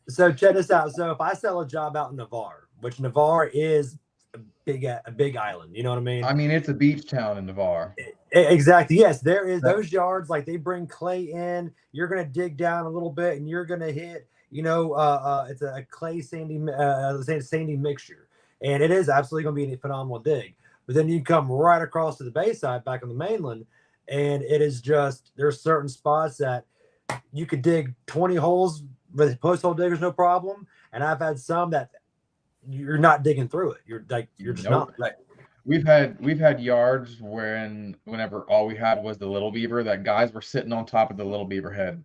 So check this out. So if I sell a job out in Navarre, which Navarre is a big island, you know what I mean? I mean, it's a beach town in Navarre. Exactly. Yes, there is Right. those yards. Like they bring clay in. You're gonna dig down a little bit, and you're gonna hit. It's a clay sandy mixture, and it is absolutely gonna be a phenomenal dig. But then you come right across to the Bayside, back on the mainland, and it is just there's certain spots that you could dig 20 holes with post hole diggers, no problem. And I've had some that you're not digging through it. You're just Nope. not. Right. We've had yards whenever all we had was the little beaver, that guys were sitting on top of the little beaver head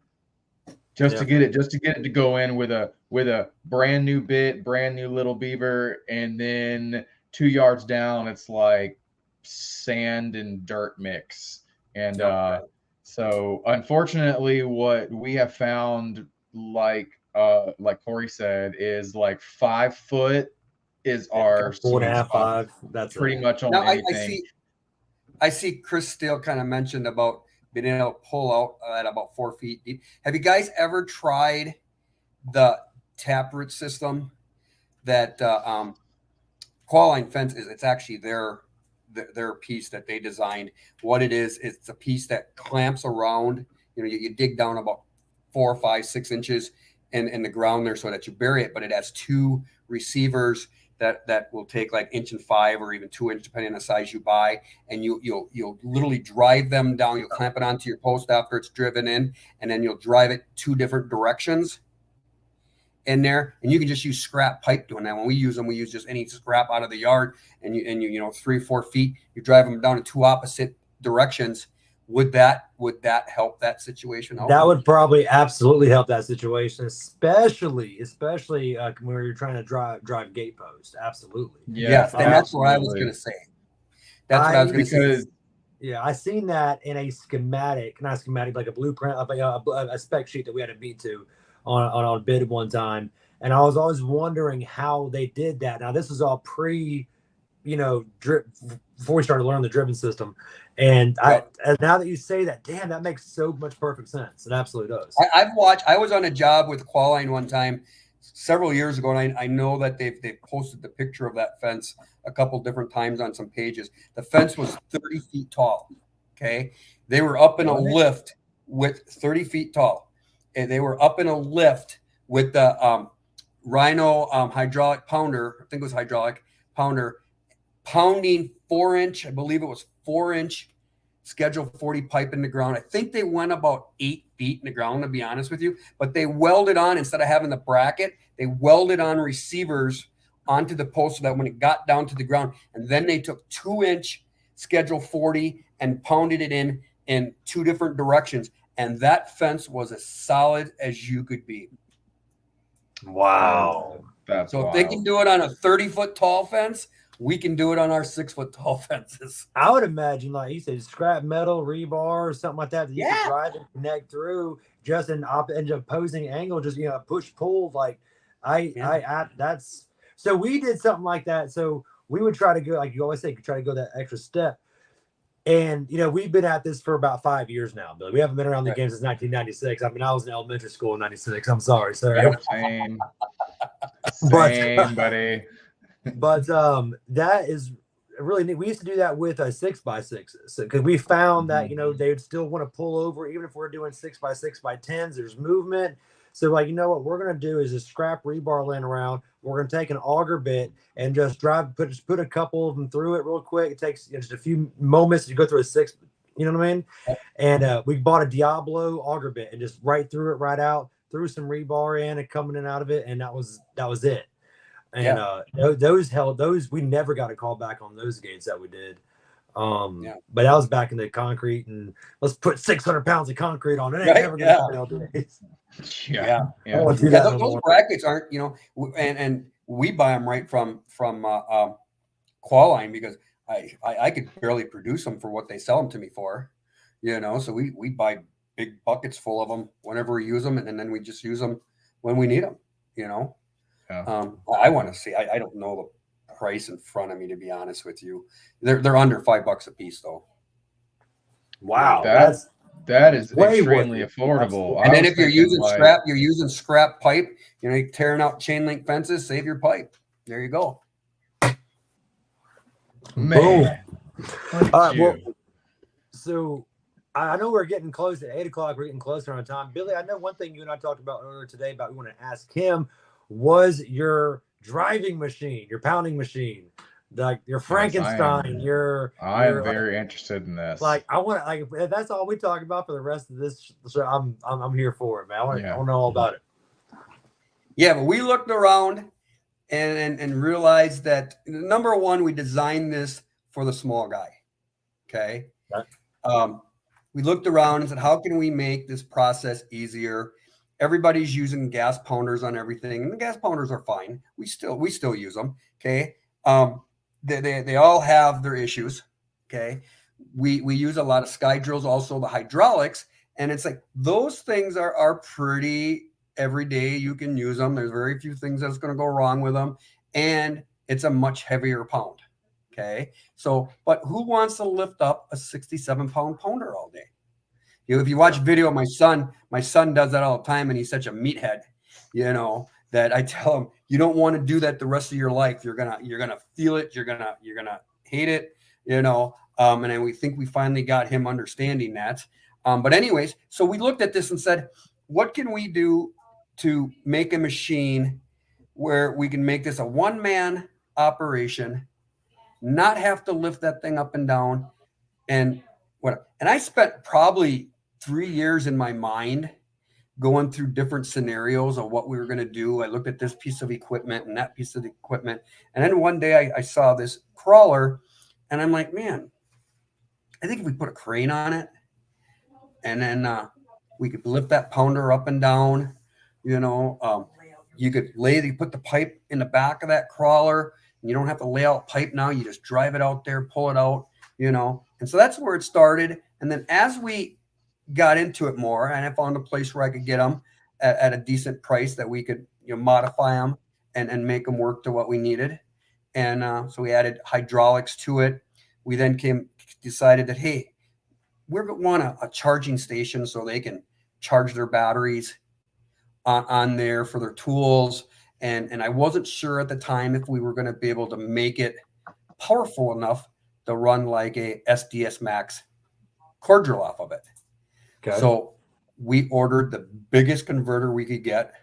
just to get it to go in with a brand new bit, brand new little beaver, and then 2 yards down it's like sand and dirt mix. And so unfortunately what we have found, like Corey said, is like 5 foot is our 4.5, spot 5. That's pretty much on Now anything. I see Chris Steele kind of mentioned about being able to pull out at about 4 feet deep. Have you guys ever tried the taproot system that Qualine Fence is? It's actually their piece that they designed. What it is, it's a piece that clamps around. You dig down about 4, 5, 6 inches in the ground there so that you bury it, but it has 2 receivers that will take like 1.5 or even 2 inch, depending on the size you buy. And you'll literally drive them down. You'll clamp it onto your post after it's driven in, and then you'll drive it 2 different directions in there. And you can just use scrap pipe doing that. When we use them, we use just any scrap out of the yard, and you 3 or 4 feet, you drive them down in 2 opposite directions. Would that help that situation? That would probably absolutely help that situation, especially when you're trying to drive gate post. Absolutely. Yes, and that's what I was going to say. That's what I was going to say. Yeah, I seen that in a schematic, not schematic, like a blueprint of a spec sheet that we had to beat to on a bid one time, and I was always wondering how they did that. Now this is all drip before we started learning the driven system. And now that you say that, damn, that makes so much perfect sense. It absolutely does. I was on a job with Qualine one time several years ago, and I know that they've posted the picture of that fence a couple different times on some pages. The fence was 30 feet tall. Okay. They were up in a lift with 30 feet tall. And they were up in a lift with the Rhino hydraulic pounder. I think it was hydraulic pounder, pounding 4-inch, I believe it was 4-inch Schedule 40 pipe in the ground. I think they went about 8 feet in the ground, to be honest with you, but they welded on, instead of having the bracket, they welded on receivers onto the post so that when it got down to the ground, and then they took 2-inch Schedule 40 and pounded it in 2 different directions. And that fence was as solid as you could be. Wow. That's so wild. if they can do it on a 30-foot tall fence, we can do it on our 6-foot tall fences. I would imagine, like you said, scrap metal, rebar, or something like that you can drive and connect through just an opposing angle, just push pull. Like that's so we did something like that. So we would try to go, like you always say, try to go that extra step. And we've been at this for about 5 years now, Billy. We haven't been around the game since 1996. I mean, I was in elementary school in '96. I'm sorry, sir. Yep, same, buddy. But that is really neat. We used to do that with 6x6s because we found that they would still want to pull over even if we're doing 6x6x10s. There's movement. So like, what we're gonna do is just scrap rebar laying around. We're gonna take an auger bit and just put a couple of them through it real quick. It takes just a few moments to go through a 6. You know what I mean? And we bought a Diablo auger bit and just right through it, right out, threw some rebar in and coming in out of it, and that was it. And those we never got a call back on those gates that we did. But that was back in the concrete, and let's put 600 pounds of concrete on it. Ain't Right, never gonna fail, dude. Yeah. I don't wanna do Yeah, that no those more. brackets aren't, and we buy them right from Qualine, because I could barely produce them for what they sell them to me for, so we buy big buckets full of them whenever we use them, and then we just use them when we need them. Yeah. I want to see. I don't know the price in front of me, to be honest with you. They're under $5 a piece though. Wow, that is way extremely worth it. affordable. And I then was if you're thinking, using like, you're using scrap pipe. You're tearing out chain link fences. Save your pipe. There you go. man. All right, well, so I know we're getting close at 8 o'clock. We're getting closer on time. Billy, I know one thing you and I talked about earlier today about we want to ask him was your driving machine, your pounding machine, like your Frankenstein. I am very interested in this. Like I want, like if that's all we talk about for the rest of this show, I'm here for it, man. I want to know all about it. Yeah, but we looked around and realized that number one, we designed this for the small guy. Okay. We looked around and said, how can we make this process easier? Everybody's using gas pounders on everything, and the gas pounders are fine. We still use them. Okay. They all have their issues. Okay. We use a lot of sky drills, also the hydraulics, and it's like those things are pretty every day. You can use them. There's very few things that's going to go wrong with them, and it's a much heavier pound. Okay. So, but who wants to lift up a 67-pound pounder all day? If you watch video of my son does that all the time, and he's such a meathead, that I tell him, you don't want to do that the rest of your life. You're gonna feel it. You're gonna hate it. And then we think we finally got him understanding that. But anyways, so we looked at this and said, what can we do to make a machine where we can make this a one-man operation, not have to lift that thing up and down, and I spent probably 3 years in my mind going through different scenarios of what we were going to do. I looked at this piece of equipment and that piece of equipment, and then one day I saw this crawler, and I'm like, man, I think if we put a crane on it, and then we could lift that pounder up and down, you could put the pipe in the back of that crawler, and you don't have to lay out pipe now. You just drive it out there, pull it out, and so that's where it started. And then as we got into it more, and I found a place where I could get them at a decent price that we could modify them and make them work to what we needed. And so we added hydraulics to it. We then decided that, hey, we're going to want a charging station so they can charge their batteries on there for their tools. And I wasn't sure at the time if we were going to be able to make it powerful enough to run like a SDS Max cord drill off of it. Okay. So we ordered the biggest converter we could get.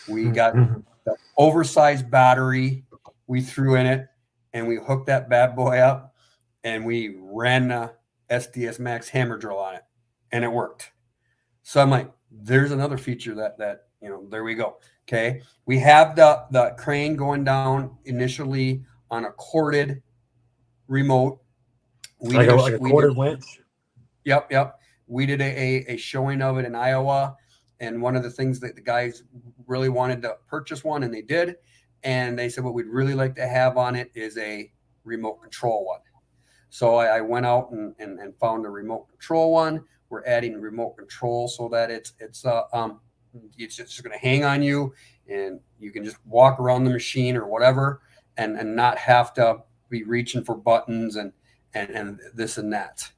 We got the oversized battery we threw in it, and we hooked that bad boy up, and we ran the SDS Max hammer drill on it, and it worked. So I'm like, there's another feature that there we go. Okay. We have the crane going down initially on a corded remote. Like a corded winch? Yep. We did a showing of it in Iowa, and one of the things that the guys really wanted to purchase one, and they did. And they said, what we'd really like to have on it is a remote control one. So I went out and found a remote control one. We're adding remote control so that it's just going to hang on you, and you can just walk around the machine or whatever, and not have to be reaching for buttons and this and that.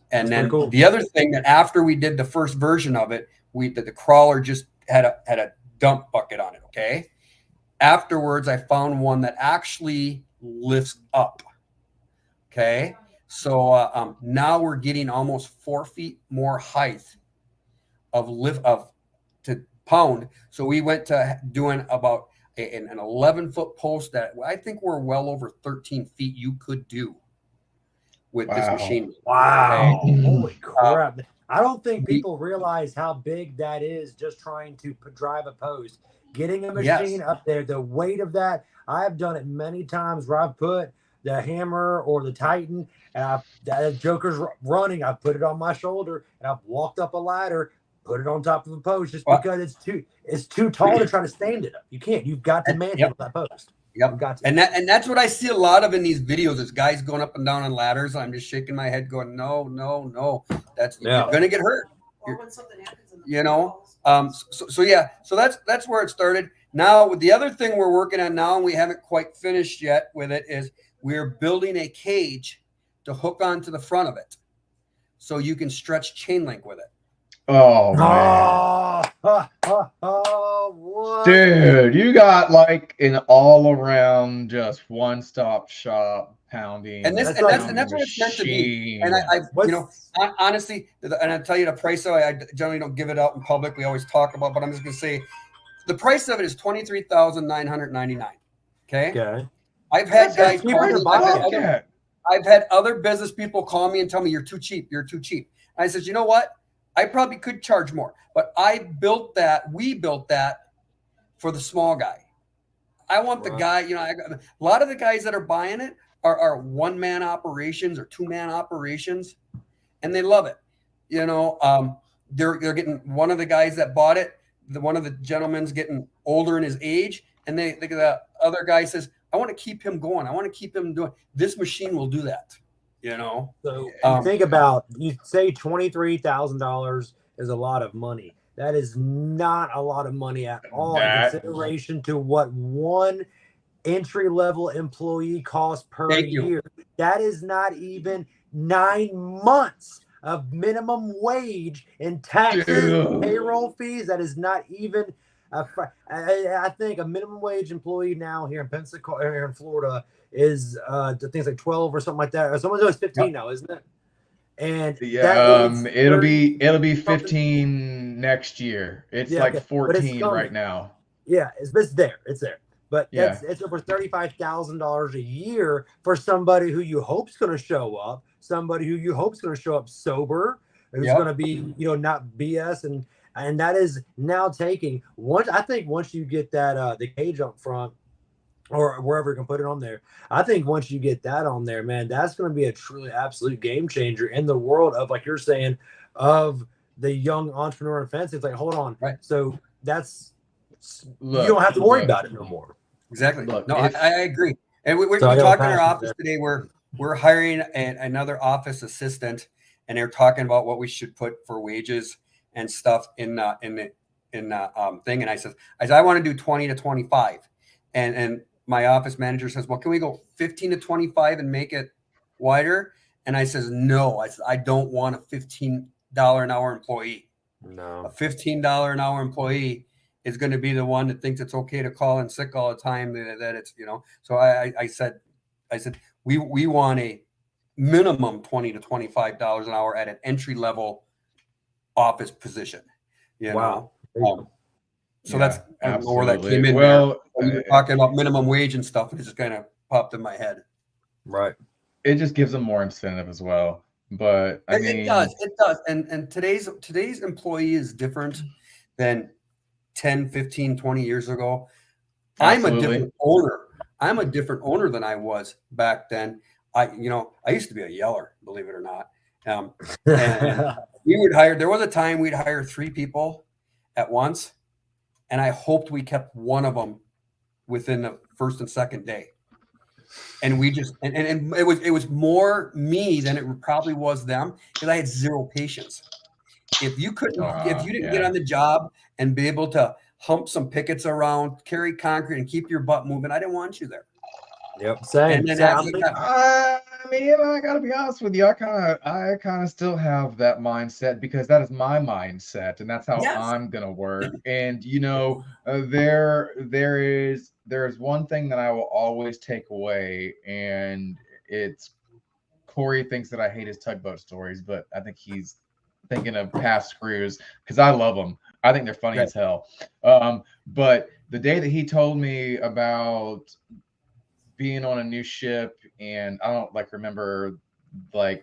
And then cool. The other thing that after we did the first version of it, the crawler just had a dump bucket on it. Okay. Afterwards, I found one that actually lifts up. Okay. So now we're getting almost 4 feet more height to pound. So we went to doing about an 11-foot post that I think we're well over 13 feet you could do with this machine. Wow. Okay. Holy crap. I don't think people realize how big that is just trying to drive a post. Getting a machine up there, the weight of that, I've done it many times where I've put the hammer or the Titan, and that Joker's running. I put it on my shoulder, and I've walked up a ladder, put it on top of a post, just because it's too tall to try to stand it up. You can't. You've got to manhandle that post. Yep. You've got to. And that's what I see a lot of in these videos is guys going up and down on ladders. I'm just shaking my head, going, no. You're gonna get hurt. Or when something happens in the you know. So that's where it started. Now, with the other thing we're working on now, and we haven't quite finished yet with it, is we're building a cage to hook onto the front of it, so you can stretch chain link with it. Oh man, What? dude, you got like an all around just one stop shop pounding. And that's what it's meant to be. And I you know, honestly, and I tell you the price of it, I generally don't give it out in public. We always talk about, but I'm just gonna say the price of it is $23,999. Okay. I've had guys call me. I've had other business people call me and tell me you're too cheap. You're too cheap. And I said, you know what? I probably could charge more, but we built that for the small guy. I want the guy, you know, a lot of the guys that are buying it are one-man operations or two-man operations, and they love it. You know, they're getting, one of the guys that bought it, one of the gentlemen's getting older in his age, and the other guy says, I want to keep him going. I want to keep him doing this. Machine will do that. You know, so think about, you say $23,000 is a lot of money. That is not a lot of money at all in consideration to what one entry-level employee costs per year. That is not even 9 months of minimum wage and taxes, payroll fees. That is not even I think a minimum wage employee now here in Pensacola, here in Florida, is things like 12 or something like that. Or someone knows 15 now, isn't it? And it'll be 15 next year. It's like 14 right now. Yeah, it's there. It's there. But it's over $35,000 a year for somebody who you hope's going to show up, somebody who you hope's going to show up sober, who's going to be, you know, not BS, and that is now taking I think once you get that the cage up front, or wherever you can put it on there, I think once you get that on there, man, that's going to be a truly absolute game changer in the world of, like you're saying, of the young entrepreneur in fencing. It's like, hold on, so that's you don't have to worry about it no more. Exactly. I agree. And we're talking in our office today. We're hiring another office assistant, and they're talking about what we should put for wages and stuff in the thing. And I said I want to do 20 to 25, and my office manager says, well, can we go 15 to 25 and make it wider? And I says, no, I don't want a $15 an hour employee. No, a $15 an hour employee is going to be the one that thinks it's okay to call in sick all the time, that it's, you know. So I said we want a minimum $20 to $25 an hour at an entry level office position, you know. So that's where that came in. Well, we were talking about minimum wage and stuff, and it just kind of popped in my head. Right. It just gives them more incentive as well. But I mean, it does. And today's employee is different than 10, 15, 20 years ago. Absolutely. I'm a different owner. I'm a different owner than I was back then. I used to be a yeller, believe it or not. And there was a time we'd hire 3 people at once, and I hoped we kept one of them within the first and second day. And we just, and it was more me than it probably was them, because I had zero patience. If you didn't get on the job and be able to hump some pickets around, carry concrete, and keep your butt moving, I didn't want you there. Yep, same. I mean, I gotta be honest with you. I kind of still have that mindset, because that is my mindset, and that's how I'm gonna work. And you know, there is one thing that I will always take away, and it's Corey thinks that I hate his tugboat stories, but I think he's thinking of past screws, because I love them. I think they're funny as hell. But the day that he told me about being on a new ship, and I don't remember the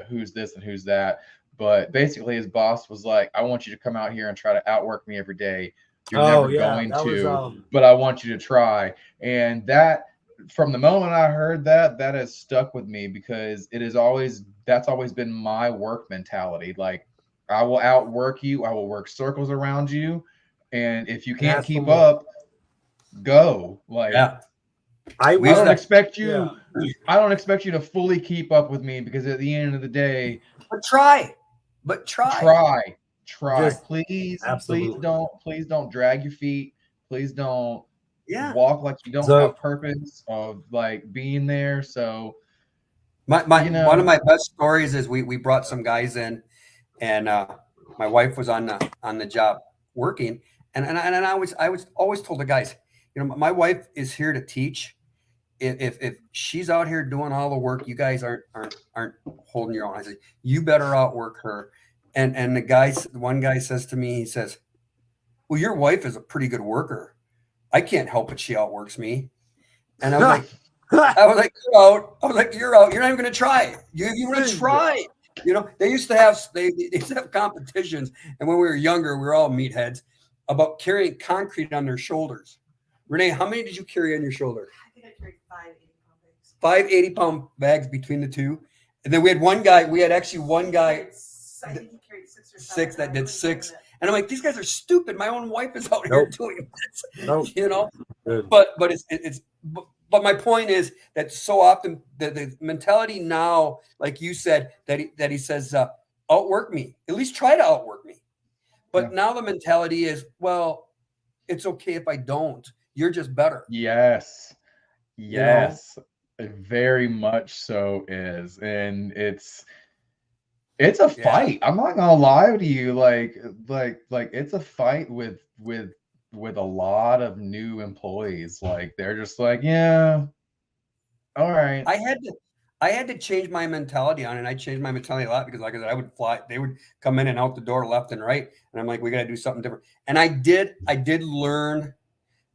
who's this and who's that, but basically his boss was like, I want you to come out here and try to outwork me every day. You're never going to, but I want you to try. And that from the moment I heard that, that has stuck with me because that's always been my work mentality. Like, I will outwork you, I will work circles around you, and if you And can't ask for keep more. up, go. Like, Yeah. I We I used don't to- expect Yeah. you. I don't expect you to fully keep up with me because at the end of the day, But try. try, Just please, absolutely. please don't drag your feet. Please don't Yeah. walk like you don't So have purpose of like being there. So, My you one of know, my best stories is we brought some guys in, and my wife was on the job working, and I was always told the guys, you know, my wife is here to teach. If she's out here doing all the work, you guys aren't holding your own. I said, you better outwork her. And one guy says to me, he says, well, your wife is a pretty good worker. I can't help it. She outworks me. And I was like, you're out. I was like, you're out. You're not even going to try. You want to try. You know, they used to have competitions, and when we were younger, we were all meatheads about carrying concrete on their shoulders. Renee, how many did you carry on your shoulder? I think I carried 5 80-pound bags. 5 80-pound bags between the two, and then we had one guy. We had actually one guy, I think he carried 6 or 7. six that I did really 6, carried it. and I'm like, these guys are stupid. My own wife is out here Nope. doing this, Nope. you know. Good. But but my point is that so often the mentality now, like you said, that he says, outwork me, at least try to outwork me. But now the mentality is, well, it's okay if I don't. You're just better. yes, You know? yes, it very much so is, and it's a Yeah. fight. I'm not gonna lie to you, like it's a fight with a lot of new employees. Like they're just like, yeah, all right. I had to change my mentality on it. And I changed my mentality a lot because, like I said, I would fly. They would come in and out the door left and right, and I'm like, we got to do something different. And I did learn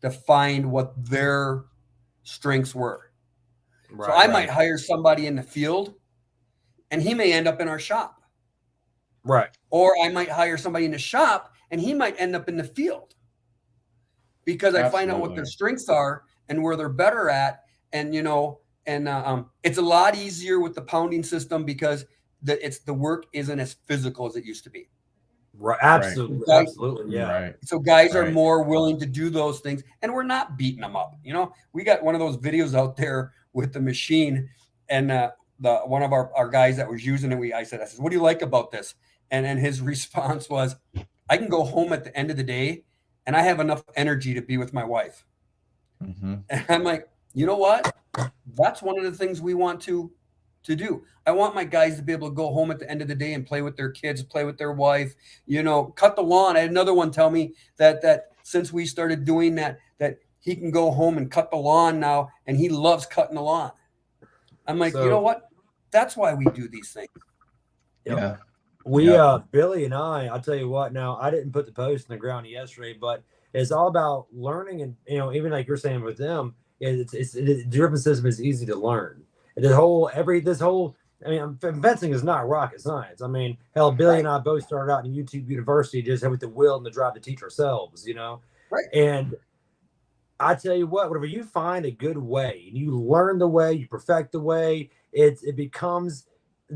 to find what their strengths were. Right, So I right. might hire somebody in the field, and he may end up in our shop. right. Or I might hire somebody in the shop, and he might end up in the field because I find out what their Absolutely. strengths are and where they're better at. And you know, and it's a lot easier with the pounding system because the work isn't as physical as it used to be. Right. Absolutely. Right. Absolutely. Yeah. Right. So guys are Right. more willing to do those things, and we're not beating them up. You know, we got one of those videos out there with the machine, and the one of our guys that was using it. I said, what do you like about this? And his response was, I can go home at the end of the day, and I have enough energy to be with my wife. Mm-hmm. And I'm like, you know what? That's one of the things we want to do. I want my guys to be able to go home at the end of the day and play with their kids, play with their wife, you know, cut the lawn. I had another one tell me that since we started doing that he can go home and cut the lawn now, and he loves cutting the lawn. I'm like, you know what? That's why we do these things. Yep. Yeah. We Billy and I'll tell you what, now I didn't put the post in the ground yesterday, but it's all about learning. And you know, even like you're saying with them, the driven system is easy to learn. And I mean, fencing is not rocket science. I mean, hell, Billy and I both started out in YouTube University just with the will and the drive to teach ourselves, you know. Right. And I tell you what, whenever you find a good way and you learn the way, you perfect the way, it becomes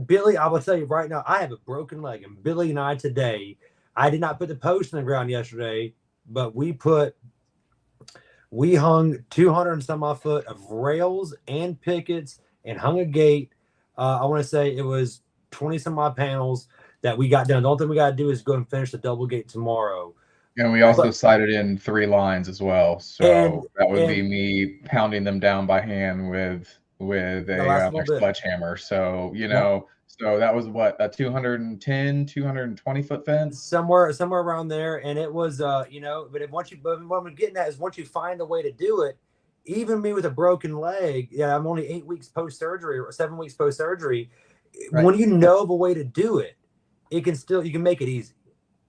Billy. I will tell you right now, I have a broken leg, and Billy and I today, I did not put the post in the ground yesterday, but we hung 200 and some odd foot of rails and pickets and hung a gate. I want to say it was 20 some odd panels that we got done. The only thing we got to do is go and finish the double gate tomorrow. And we also sighted in 3 lines as well. So that would be me pounding them down by hand with a sledgehammer. So, you know, so that was what, a 210, 220 foot fence? Somewhere around there. And it was, you know, but what I'm getting at is once you find a way to do it, even me with a broken leg, I'm only 8 weeks post-surgery or 7 weeks post-surgery. Right. When you know of a way to do it, you can make it easy.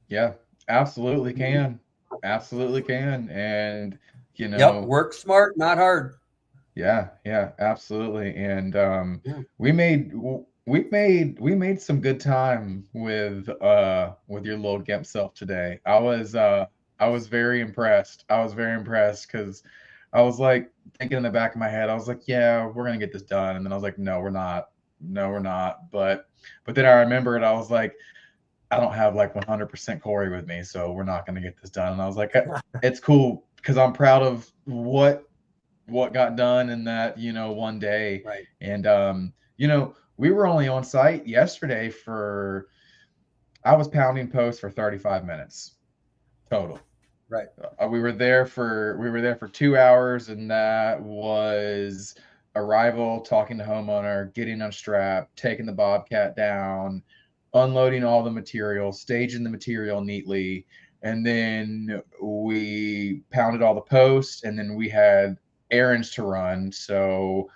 Yeah. Absolutely can. Absolutely can. And you know, work smart, not hard. Yeah, absolutely. And we made some good time with your little gimp self today. I was very impressed. Because I was like thinking in the back of my head, I was like, yeah, we're gonna get this done. And then I was like, no, we're not. No, we're not. But then I remembered, I was like, I don't have like 100% Corey with me, so we're not gonna get this done. And I was like, it's cool because I'm proud of what got done in that, one day. Right. And we were only on site yesterday I was pounding posts for 35 minutes total. Right. We were there for 2 hours, and that was arrival, talking to homeowner, getting unstrapped, taking the Bobcat down, unloading all the material, staging the material neatly, and then we pounded all the posts, and then we had errands to run, so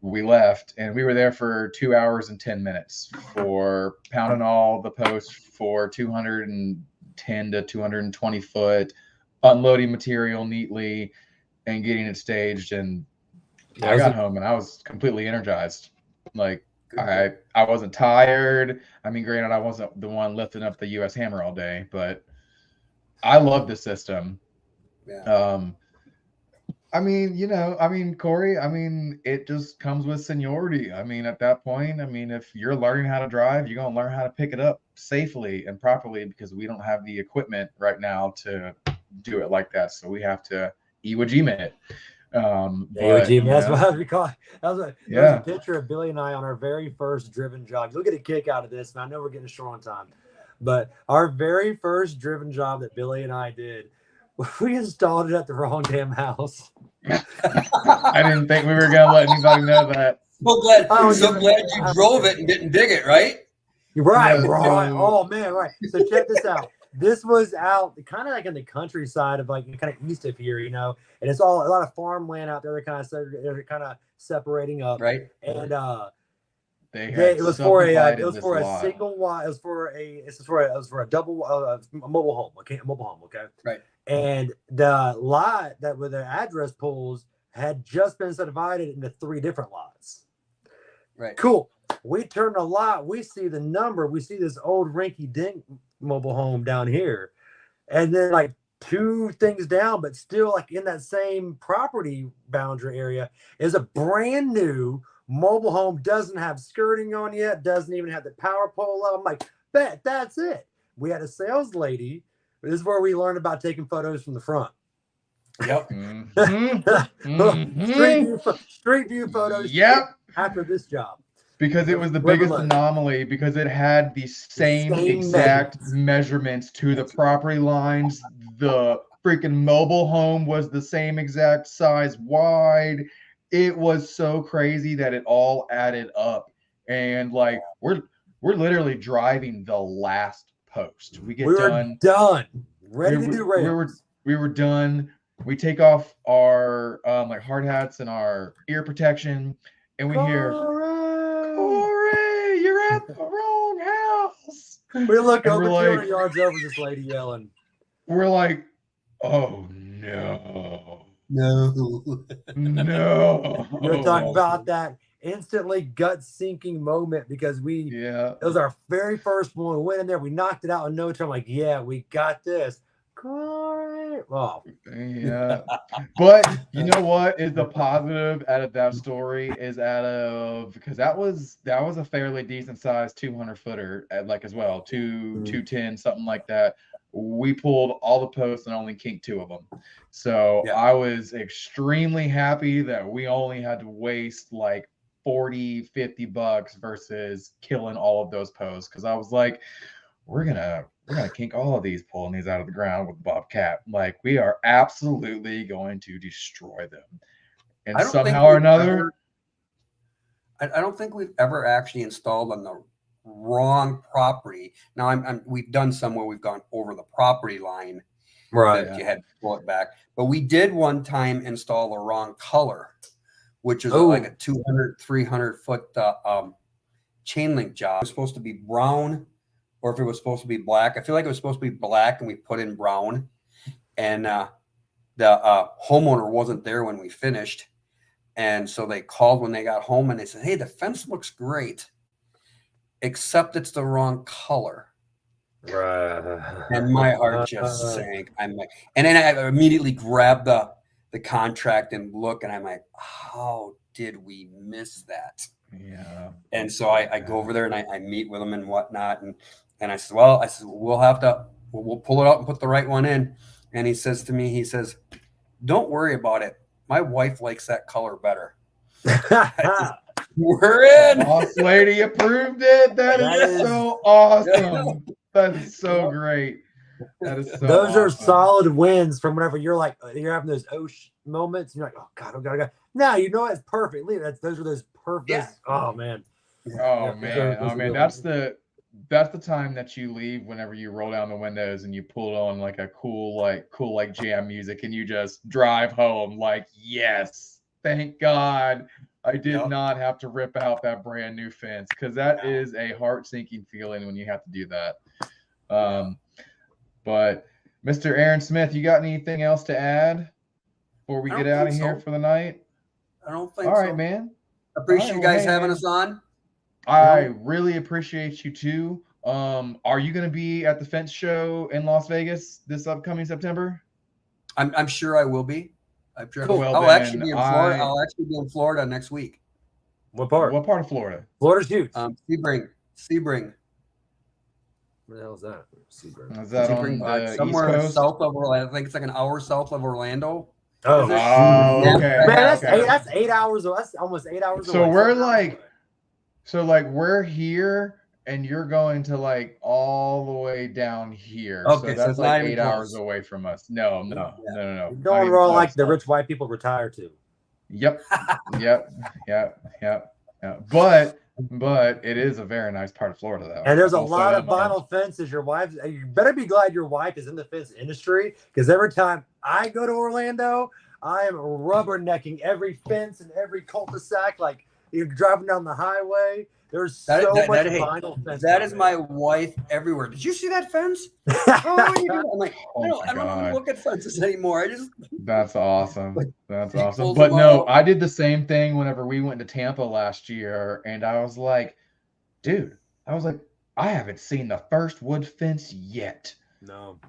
we left, and we were there for 2 hours and 10 minutes for pounding all the posts for 210 to 220 foot, unloading material neatly and getting it staged. And I got home and I was completely energized. Like, I wasn't tired. I mean, granted, I wasn't the one lifting up the US hammer all day, but I love the system. Yeah. Corey, it just comes with seniority. At that point, if you're learning how to drive, you're going to learn how to pick it up safely and properly, because we don't have the equipment right now to do it like that. So we have to Iwo Jima it. That's what we call it. There was a picture of Billy and I on our very first driven job. You'll get a kick out of this, and I know we're getting short on time, but our very first driven job that Billy and I did, we installed it at the wrong damn house. I didn't think we were going to let anybody know that. So glad you drove it and didn't dig it, right? Right. Oh, man, right. So check this out. This was out kind of like in the countryside of like kind of east of here, and it's all a lot of farmland out there. They're kind of separating up, right? And it was for a double mobile home, okay, right. And the lot that with the address pools had just been subdivided into 3 different lots. Right. Cool. We turn the lot, we see the number, we see this old rinky dink mobile home down here, and then like 2 things down, but still like in that same property boundary area, is a brand new mobile home. Doesn't have skirting on yet, doesn't even have the power pole up. I'm like, bet that's it. We had a sales lady. This is where we learned about taking photos from the front. Yep. Street view photos. Yep. After this job. Because it was the biggest anomaly, because it had the same exact measurements to the property lines. The freaking mobile home was the same exact size wide. It was so crazy that it all added up. And like we're literally driving the last post. We were done. Ready to do rails. We were done. We take off our like hard hats and our ear protection, and we hear, Corey, you're at the wrong house. We look over 200 yards over, this lady yelling. We're like, oh no. We're talking about that instantly gut-sinking moment, because it was our very first one. We went in there, we knocked it out in no time. Like, yeah, we got this. Corey. Oh. Yeah. But you know what is the positive out of that story is because that was a fairly decent sized 200 footer as well, 210, something like that. We pulled all the posts and only kinked 2 of them. So I was extremely happy that we only had to waste like $40-50 versus killing all of those posts, because I was like, we're gonna kink all of these, pulling these out of the ground with Bobcat. Like, we are absolutely going to destroy them. And somehow or another, I don't think we've ever actually installed on the wrong property. Now we've done some where we've gone over the property line, right? You had to pull it back, but we did one time install the wrong color, which is like a 200-300 foot chain link job. It was supposed to be brown, or if it was supposed to be black. I feel like it was supposed to be black, and we put in brown, and the homeowner wasn't there when we finished, and so they called when they got home, and they said, hey, the fence looks great, except it's the wrong color. Right. And my heart just sank. I'm like, and then I immediately grabbed the the contract and look, and I'm like, how did we miss that? Yeah. And so I go over there and I meet with them and whatnot. And I said, well, we'll pull it out and put the right one in. And he says to me, he says, don't worry about it. My wife likes that color better. We're in. Boss lady approved it. That is so awesome. That is so great. That is so Those are awesome. solid wins from whenever you're having those moments. And you're like, oh God. No, you know it's perfect. Those are those perfect. Yeah. Oh man. Oh man. That's the time that you leave whenever you roll down the windows and you pull on like a cool jam music and you just drive home like, yes, thank God I did not have to rip out that brand new fence, because that is a heart-sinking feeling when you have to do that. But Mr. Aaron Smith, you got anything else to add before we get out of here for the night? I don't think so. All right, so. man. Appreciate you guys having us on. I really appreciate you too. Are you going to be at the fence show in Las Vegas this upcoming September? I'm sure I will be. I'm sure. Cool. Well, I'll actually be in Florida. I'll actually be in Florida next week. What part? What part of Florida? Florida's huge. Sebring. What the hell is that? Sebring. Is that Sebring, on the somewhere East Coast? south of Orlando? I think it's like an hour south of Orlando. Oh, okay. Man, that's 8 hours. That's almost 8 hours. So away. we're we're here, and you're going to like all the way down here. Okay, so that's so like 8 hours away from us. No. You're going where all like the rich white people retire to. Yep. But it is a very nice part of Florida, though. And there's a lot of vinyl fences. You better be glad your wife is in the fence industry, because every time I go to Orlando, I am rubbernecking every fence and every cul-de-sac. Like you're driving down the highway. There's so much vinyl fence. That is my wife everywhere. Did you see that fence? I'm like, I don't even look at fences anymore. That's awesome. That's awesome. But no, I did the same thing whenever we went to Tampa last year, and I was like, dude, I haven't seen the first wood fence yet. No.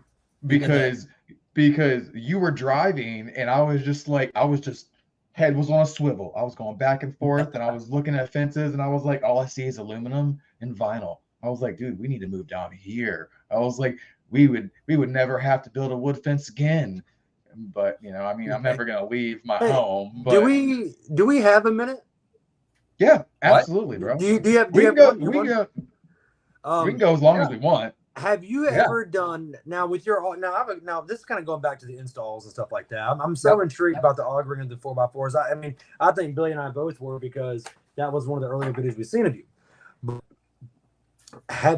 Because you were driving, and I was just head was on a swivel. I was going back and forth, and I was looking at fences, and I was like, all I see is aluminum and vinyl. I was like, dude, we need to move down here. I was like, we would never have to build a wood fence again. But I'm never gonna leave my home. But do we have a minute? Yeah, absolutely, bro. Do you have? We can go as long as we want. Have you ever done now with your now this is kind of going back to the installs and stuff like that. I'm so intrigued about the augering of the 4x4s. I think Billy and I both were, because that was one of the earlier videos we've seen of you. But I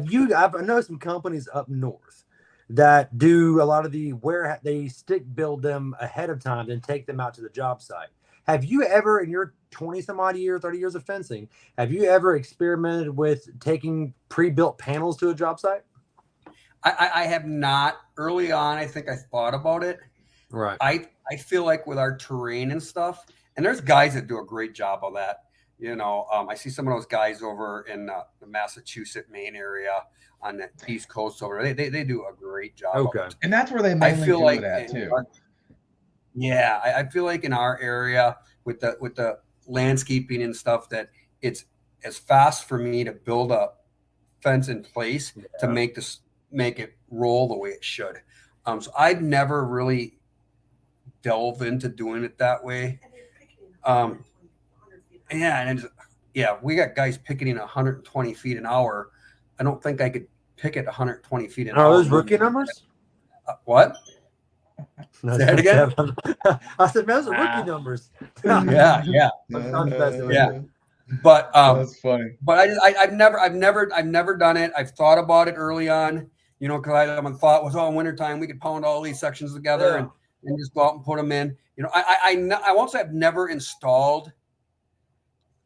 know some companies up north that do a lot of the where they stick build them ahead of time, then take them out to the job site. Have you ever, in your 20 some odd years, 30 years of fencing, have you ever experimented with taking pre-built panels to a job site? I have not. Early on, I think I thought about it. Right. I feel like with our terrain and stuff, and there's guys that do a great job of that. I see some of those guys over in the Massachusetts, Maine area on the East Coast over there. They do a great job. Okay. Of it. And that's where they mainly do it at too. I feel like in our area with the landscaping and stuff, that it's as fast for me to build a fence in place to make it roll the way it should. So I'd never really delve into doing it that way. We got guys picketing 120 feet an hour. I don't think I could picket 120 feet an hour. Are those rookie numbers? What? Say that again? I said, man, those are rookie numbers. Yeah. But that's funny. But I've never done it. I've thought about it early on, because my thought was, in wintertime we could pound all these sections together and just go out and put them in. I won't say I've never installed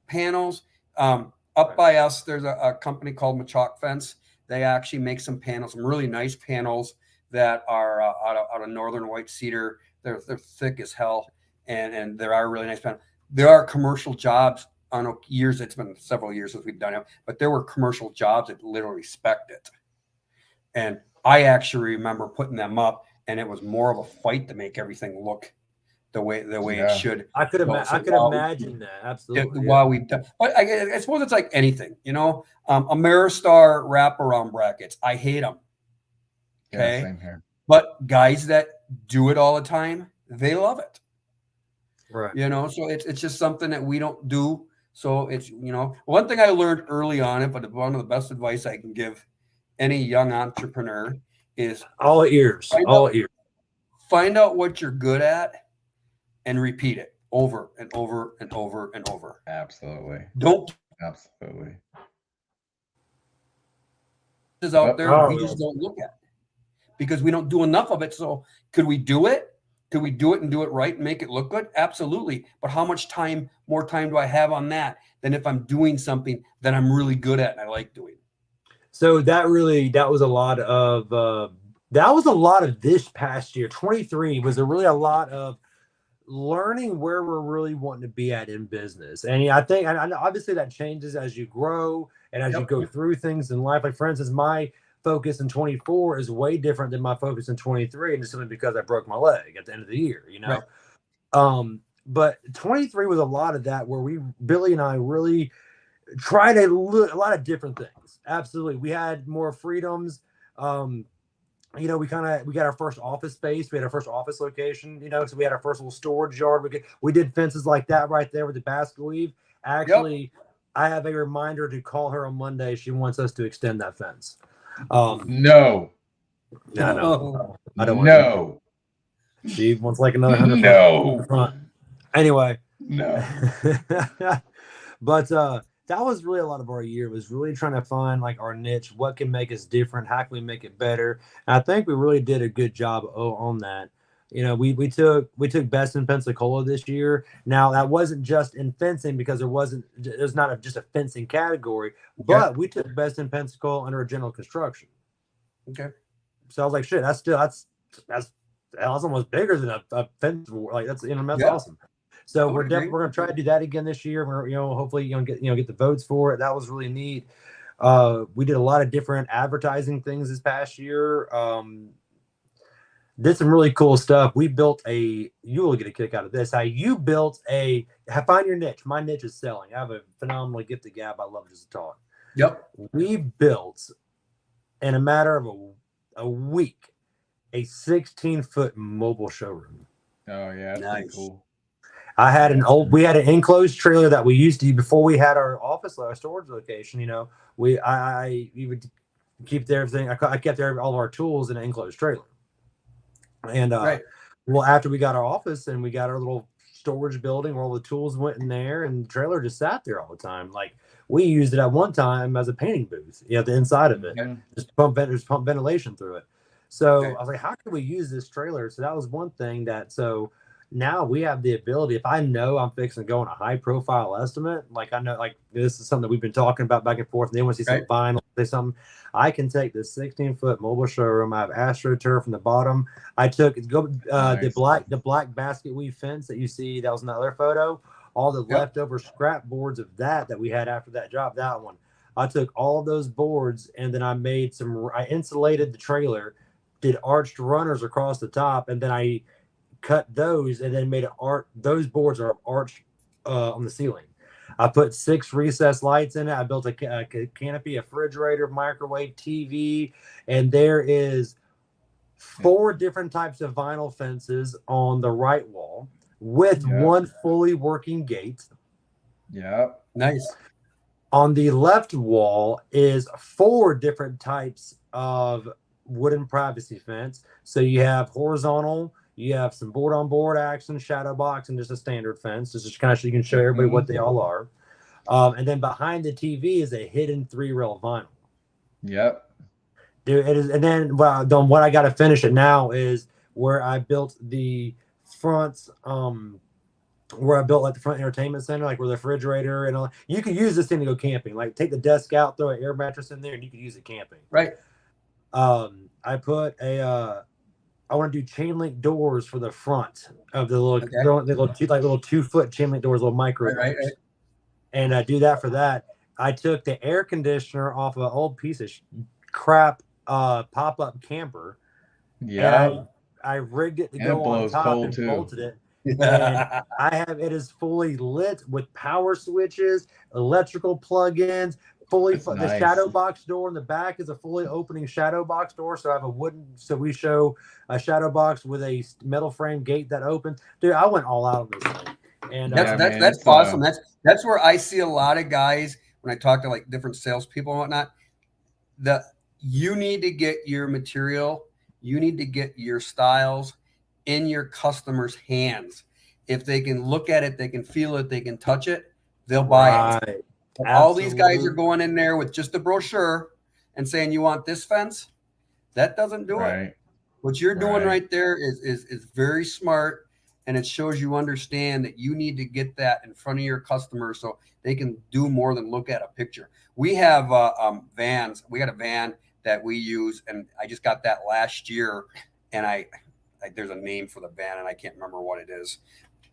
panels. Up by us, there's a company called Machock Fence. They actually make some panels, some really nice panels that are out of northern white cedar. They're thick as hell, and there are really nice panels. There are commercial jobs. I don't know, it's been several years since we've done it, but there were commercial jobs that literally spec'd it. And I actually remember putting them up, and it was more of a fight to make everything look the way it Yeah. should. I could go. So imagine that. Absolutely. Yeah. while we've done, but I suppose it's like anything, Ameristar wraparound brackets. I hate them. Yeah, Okay. same here. But guys that do it all the time, they love it. Right. So it's just something that we don't do. So it's, one thing I learned early on, but one of the best advice I can give any young entrepreneur is all ears. Find out what you're good at and repeat it over and over and over and over. Absolutely. Absolutely. Is out there we just don't look at because we don't do enough of it. So could we do it? Could we do it and do it right and make it look good? Absolutely. But how much more time do I have on that than if I'm doing something that I'm really good at and I like doing? So that was a lot of this past year. 23 was a lot of learning where we're really wanting to be at in business. And I think, and obviously that changes as you grow and as you go through things in life. Like for instance, my focus in 24 is way different than my focus in 23, and it's simply because I broke my leg at the end of the year, Right. But 23 was a lot of that where Billy and I really tried a lot of different things. Absolutely. We had more freedoms. We got our first office space. We had our first office location, so we had our first little storage yard. We did fences like that right there with the basket weave. Actually, I have a reminder to call her on Monday. She wants us to extend that fence. No. I don't want No. She wants like another 100. No. Anyway. No. But that was really a lot of our year, was really trying to find like our niche, what can make us different, how can we make it better. And I think we really did a good job on that. We took best in Pensacola this year. Now that wasn't just in fencing because there's not just a fencing category, but we took best in Pensacola under a general construction. Okay. So I was like, shit, that's almost bigger than a fence. Like that's awesome. So we're going to try to do that again this year. We're hopefully get the votes for it. That was really neat. We did a lot of different advertising things this past year. Did some really cool stuff. We built you will get a kick out of this. How you built find your niche. My niche is selling. I have a phenomenally gifted gab. I love just to talk. Yep. We built in a matter of a week a 16-foot mobile showroom. Oh yeah, that's pretty cool. We had an enclosed trailer that we used to before we had our office, our storage location. We would keep everything. I kept all of our tools in an enclosed trailer. And well, after we got our office and we got our little storage building where all the tools went in there, and the trailer just sat there all the time. Like we used it at one time as a painting booth. The inside of it, just pump ventilation through it. So I was like, how can we use this trailer? So that was one thing now we have the ability, if I know I'm fixing to go on a high profile estimate, like I know, like this is something that we've been talking about back and forth, and they want to see some vinyl, say something, I can take this 16-foot mobile showroom. I have AstroTurf from the bottom. I took the black basket weave fence that you see, that was in that other photo, all the leftover scrap boards of that we had after that job, that one. I took all of those boards and then I insulated the trailer, did arched runners across the top, and then I cut those and then made those boards are arched on the ceiling. I put 6 recessed lights in it. I built a canopy, a refrigerator, microwave, TV, and there is 4 different types of vinyl fences on the right wall with one fully working gate. Yeah. Nice. On the left wall is 4 different types of wooden privacy fence. So you have horizontal, you have some board-on-board action, shadow box, and just a standard fence. This is kind of so you can show everybody what they all are. And then behind the TV is a hidden 3-rail vinyl. Yep. Dude, it is. And then what I got to finish it now is where I built the front, where I built like the front entertainment center, like where the refrigerator and all. You could use this thing to go camping. Like take the desk out, throw an air mattress in there, and you could use it camping. Right. I put I want to do chain link doors for the front of the little, little 2-foot chain link doors, little micro doors. Right. And I do that for that. I took the air conditioner off of an old piece of crap pop-up camper. Yeah. I rigged it to go on top and bolted it. And it is fully lit with power switches, electrical plugins, the nice. shadow box door in the back is a fully opening shadow box door. So I have we show a shadow box with a metal frame gate that opens. Dude, I went all out on this thing. And that's awesome. That's where I see a lot of guys when I talk to like different salespeople and whatnot. You need to get your material, you need to get your styles in your customers' hands. If they can look at it, they can feel it, they can touch it, they'll buy it. All these guys are going in there with just a brochure and saying, you want this fence? That doesn't do it. What you're doing right there is very smart, and it shows you understand that you need to get that in front of your customers so they can do more than look at a picture. We have vans. We got a van that we use, and I just got that last year, and there's a name for the van, and I can't remember what it is.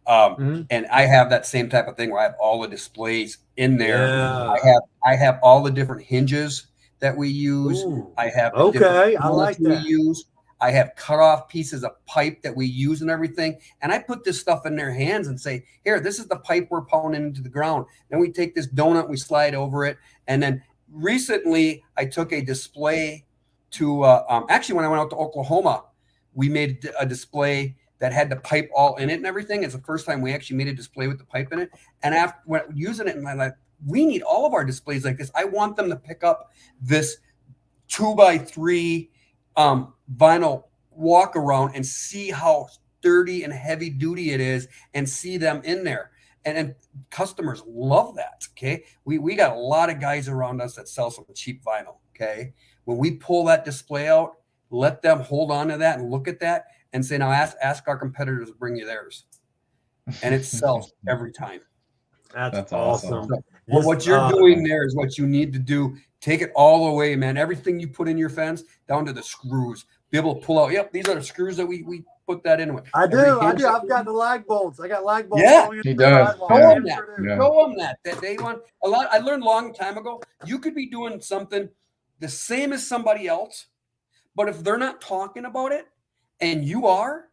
And I have that same type of thing where I have all the displays in there. Yeah. I have all the different hinges that we use. Ooh, I have I like that. We use. I have cut off pieces of pipe that we use and everything. And I put this stuff in their hands and say, here, this is the pipe we're pounding into the ground. Then we take this donut, we slide over it. And then recently I took a display to, actually when I went out to Oklahoma, we made a display that had the pipe all in it and everything. It's the first time we actually made a display with the pipe in it. And after using it, and I'm like, we need all of our displays like this. I want them to pick up this 2x3 vinyl walk around and see how sturdy and heavy duty it is and see them in there. And customers love that. Okay. We got a lot of guys around us that sell some cheap vinyl. Okay. When we pull that display out, let them hold on to that and look at that and say, now ask our competitors to bring you theirs. And it sells every time. That's awesome. So, what you're doing there is what you need to do. Take it all the way, man. Everything you put in your fence down to the screws. Be able to pull out. Yep, these are the screws that we put that in with. I do. I've got the lag bolts. I got lag bolts. Yeah, he does. Show them that. Yeah. Show them that they want a lot. I learned a long time ago. You could be doing something the same as somebody else, but if they're not talking about it and you are,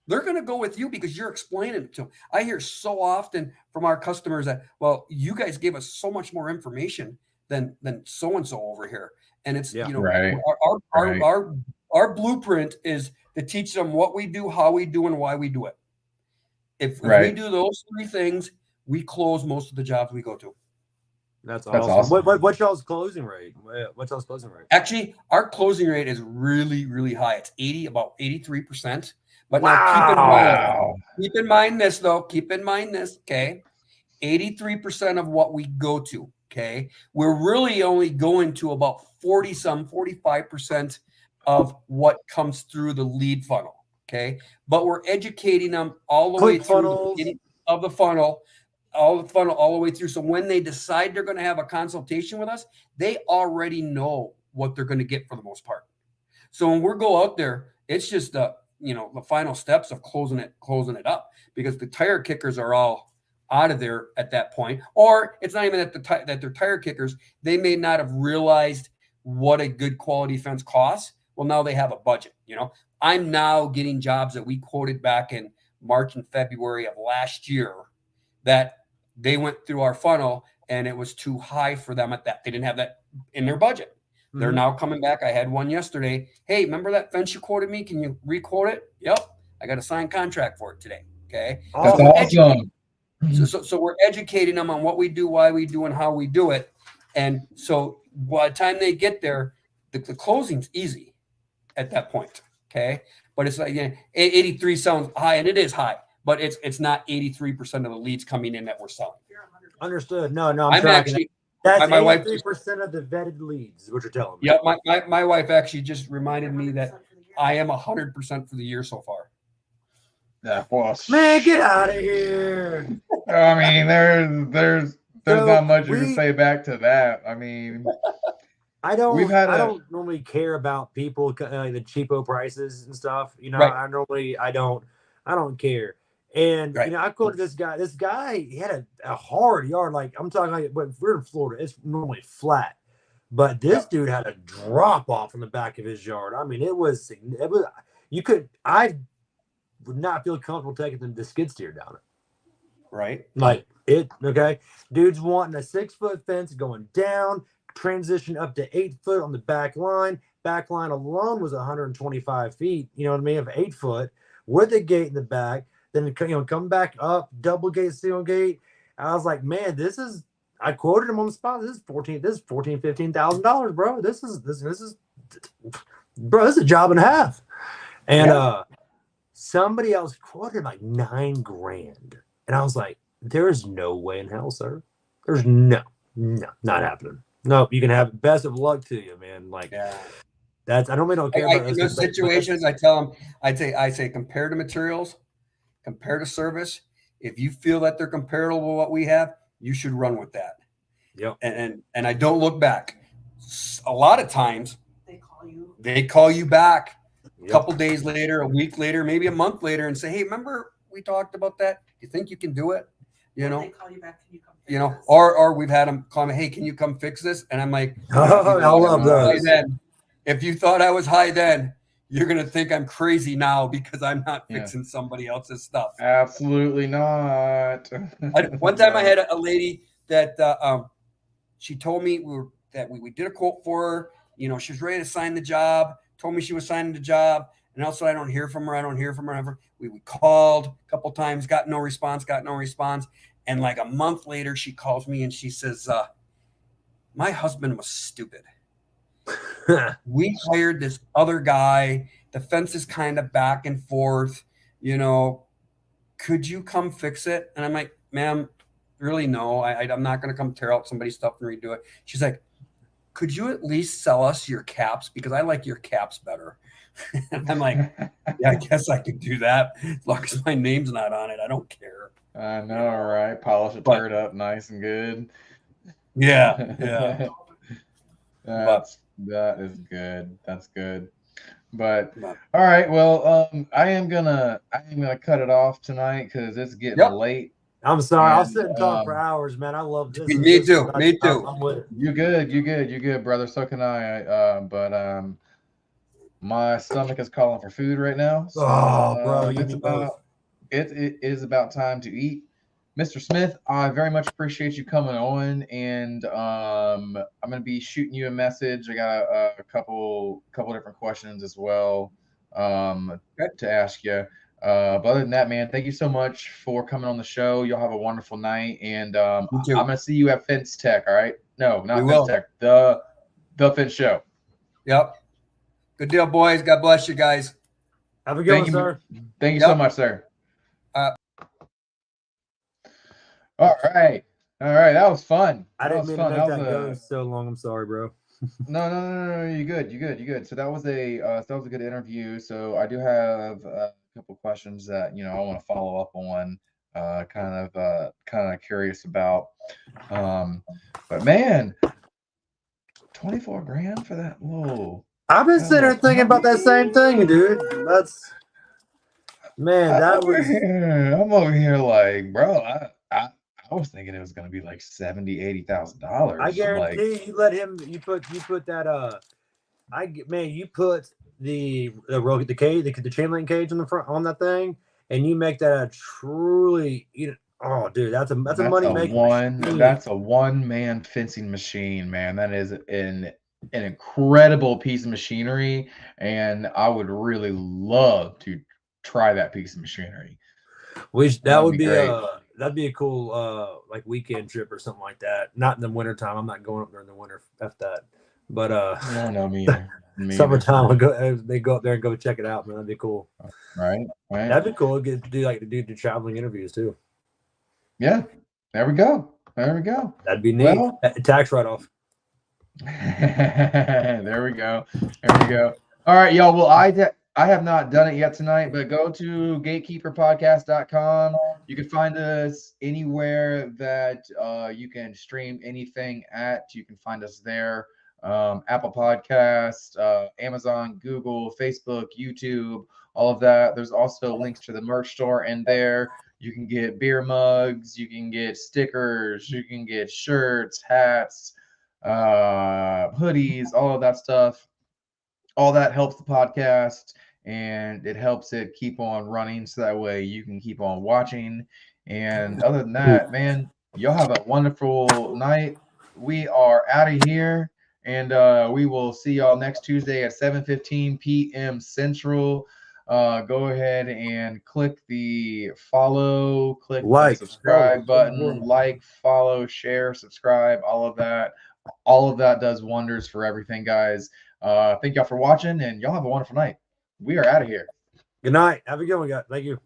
they're going to go with you because you're explaining it to them. I hear so often from our customers that, well, you guys gave us so much more information than so-and-so over here. And it's, our blueprint is to teach them what we do, how we do, and why we do it. If we do those three things, we close most of the jobs we go to. That's awesome. What's y'all's closing rate? Actually, our closing rate is really, really high. It's about 83%. But now keep in mind this, though. Keep in mind this, okay? 83% of what we go to, okay? We're really only going to about 45% of what comes through the lead funnel, okay? But we're educating them all the way through the beginning of the funnel, all the way through. So when they decide they're going to have a consultation with us, they already know what they're going to get for the most part. So when we go out there, it's just the final steps of closing it up, because the tire kickers are all out of there at that point. Or it's not even that they're tire kickers. They may not have realized what a good quality fence costs. Well, now they have a budget. I'm now getting jobs that we quoted back in March and February of last year that they went through our funnel and it was too high for them at that. They didn't have that in their budget. They're now coming back. I had one yesterday. Hey, remember that fence you quoted me? Can you re-quote it? Yep. I got a signed contract for it today. Okay. That's awesome. So we're educating them on what we do, why we do, and how we do it. And so by the time they get there, the closing's easy at that point. Okay. But it's like 83 sounds high, and it is high, but it's not 83% of the leads coming in that we're selling. Understood. No, I'm actually. That's my 83% of the vetted leads is what you're telling me. Yeah, my wife actually just reminded me that I am 100% for the year so far. Man, get out of here. I mean, there's not much you can say back to that. I mean, I don't normally care about people the cheapo prices and stuff. I don't care. And I quoted this guy. This guy, he had a hard yard. Like I'm talking, like, but if we're in Florida, it's normally flat. But this dude had a drop off in the back of his yard. I mean, it was. You could. I would not feel comfortable taking the skid steer down it. Right. Like it, okay. Dude's wanting a 6-foot fence going down, transition up to 8 foot on the back line. Back line alone was 125 feet. You know what I mean? Of 8 foot with a gate in the back. Then come back up, double gate, single gate. I was like, man, this is. I quoted him on the spot. This is $15,000, bro. This is, bro. This is a job and a half. And somebody else quoted like $9,000. And I was like, there is no way in hell, sir. There's no, not happening. Nope, you can have best of luck to you, man. Like, that's, I don't care about in those situations. I tell them, I say, compare to materials, compare to service. If you feel that they're comparable to what we have, you should run with that. Yep. And I don't look back. A lot of times They call you back a Yep. couple days later, a week later, maybe a month later, and say, hey, remember we talked about that? You think you can do it? You know, They call you back. Can you come fix you know, this? or we've had them call me, hey, can you come fix this? And I'm like, Oh, I love those. if you thought I was high then, you're gonna think I'm crazy now because I'm not fixing somebody else's stuff. Absolutely not. One time I had a lady that she told me we did a quote for her. You know, she was ready to sign the job. Told me she was signing the job, and also I don't hear from her. Ever. We called a couple times, got no response. And like a month later, she calls me and she says, "My husband was stupid. We hired this other guy. The fence is kind of back and forth. You know, could you come fix it?" And I'm like, "Ma'am, really, no. I'm not going to come tear out somebody's stuff and redo it." She's like, "Could you at least sell us your caps? Because I like your caps better." And I'm like, "Yeah, I guess I could do that. As long as my name's not on it, I don't care." I know, right? Polish it, turn it up nice and good. Yeah. That is good. That's good. But all right, well, I am gonna cut it off tonight because it's getting late. I'm sorry. And, I'll sit and talk for hours, man. I love this. Me too. I'm with it. You good, brother. So can I. But my stomach is calling for food right now. So, bro, you need both. It is about time to eat. Mr. Smith, I very much appreciate you coming on, and I'm gonna be shooting you a message. I got a couple different questions as well to ask you. But other than that, man, thank you so much for coming on the show. You'll have a wonderful night, and I'm gonna see you at Fence Tech. All right? No, not Fence Tech. The Fence Show. Yep. Good deal, boys. God bless you guys. Have a good one, sir. Thank you so much, sir. All right. That was fun. I didn't mean to make that go so long. I'm sorry, bro. No. You're good. So that was a good interview. So I do have a couple questions that I want to follow up on. Kind of curious about. But man, $24,000 for that little. I've been sitting there thinking about that same thing, dude. That's man. I'm over here like, bro. I was thinking it was going to be like $70,000-$80,000. I guarantee you let him. You put that. You put the chain link cage on the front on that thing, and you make that a truly. Oh, dude, that's a money making. That's a one-man fencing machine, man. That is an incredible piece of machinery, and I would really love to try that piece of machinery. That'd be a cool like weekend trip or something like that. Not in the wintertime. I'm not going up there in the winter. F that. But no, me either. Summertime, they go up there and go check it out, man. That'd be cool. Right. That'd be cool. Get to do the traveling interviews too. Yeah. There we go. That'd be neat. Well, tax write-off. There we go. All right, y'all. Well, I have not done it yet tonight, but go to gatekeeperpodcast.com. You can find us anywhere that you can stream anything at. You can find us there. Apple Podcast, Amazon, Google, Facebook, YouTube, all of that. There's also links to the merch store in there. You can get beer mugs, you can get stickers, you can get shirts, hats, hoodies, all of that stuff. All that helps the podcast. and it helps it keep on running so that way you can keep on watching. And other than that, man, y'all have a wonderful night. We are out of here, and we will see y'all next Tuesday at 7:15 p.m. Central. Go ahead and click the follow, click the subscribe button, like, follow, share, subscribe, all of that. All of that does wonders for everything, guys. Thank y'all for watching, and y'all have a wonderful night. We are out of here. Good night. Have a good one, guys. Thank you.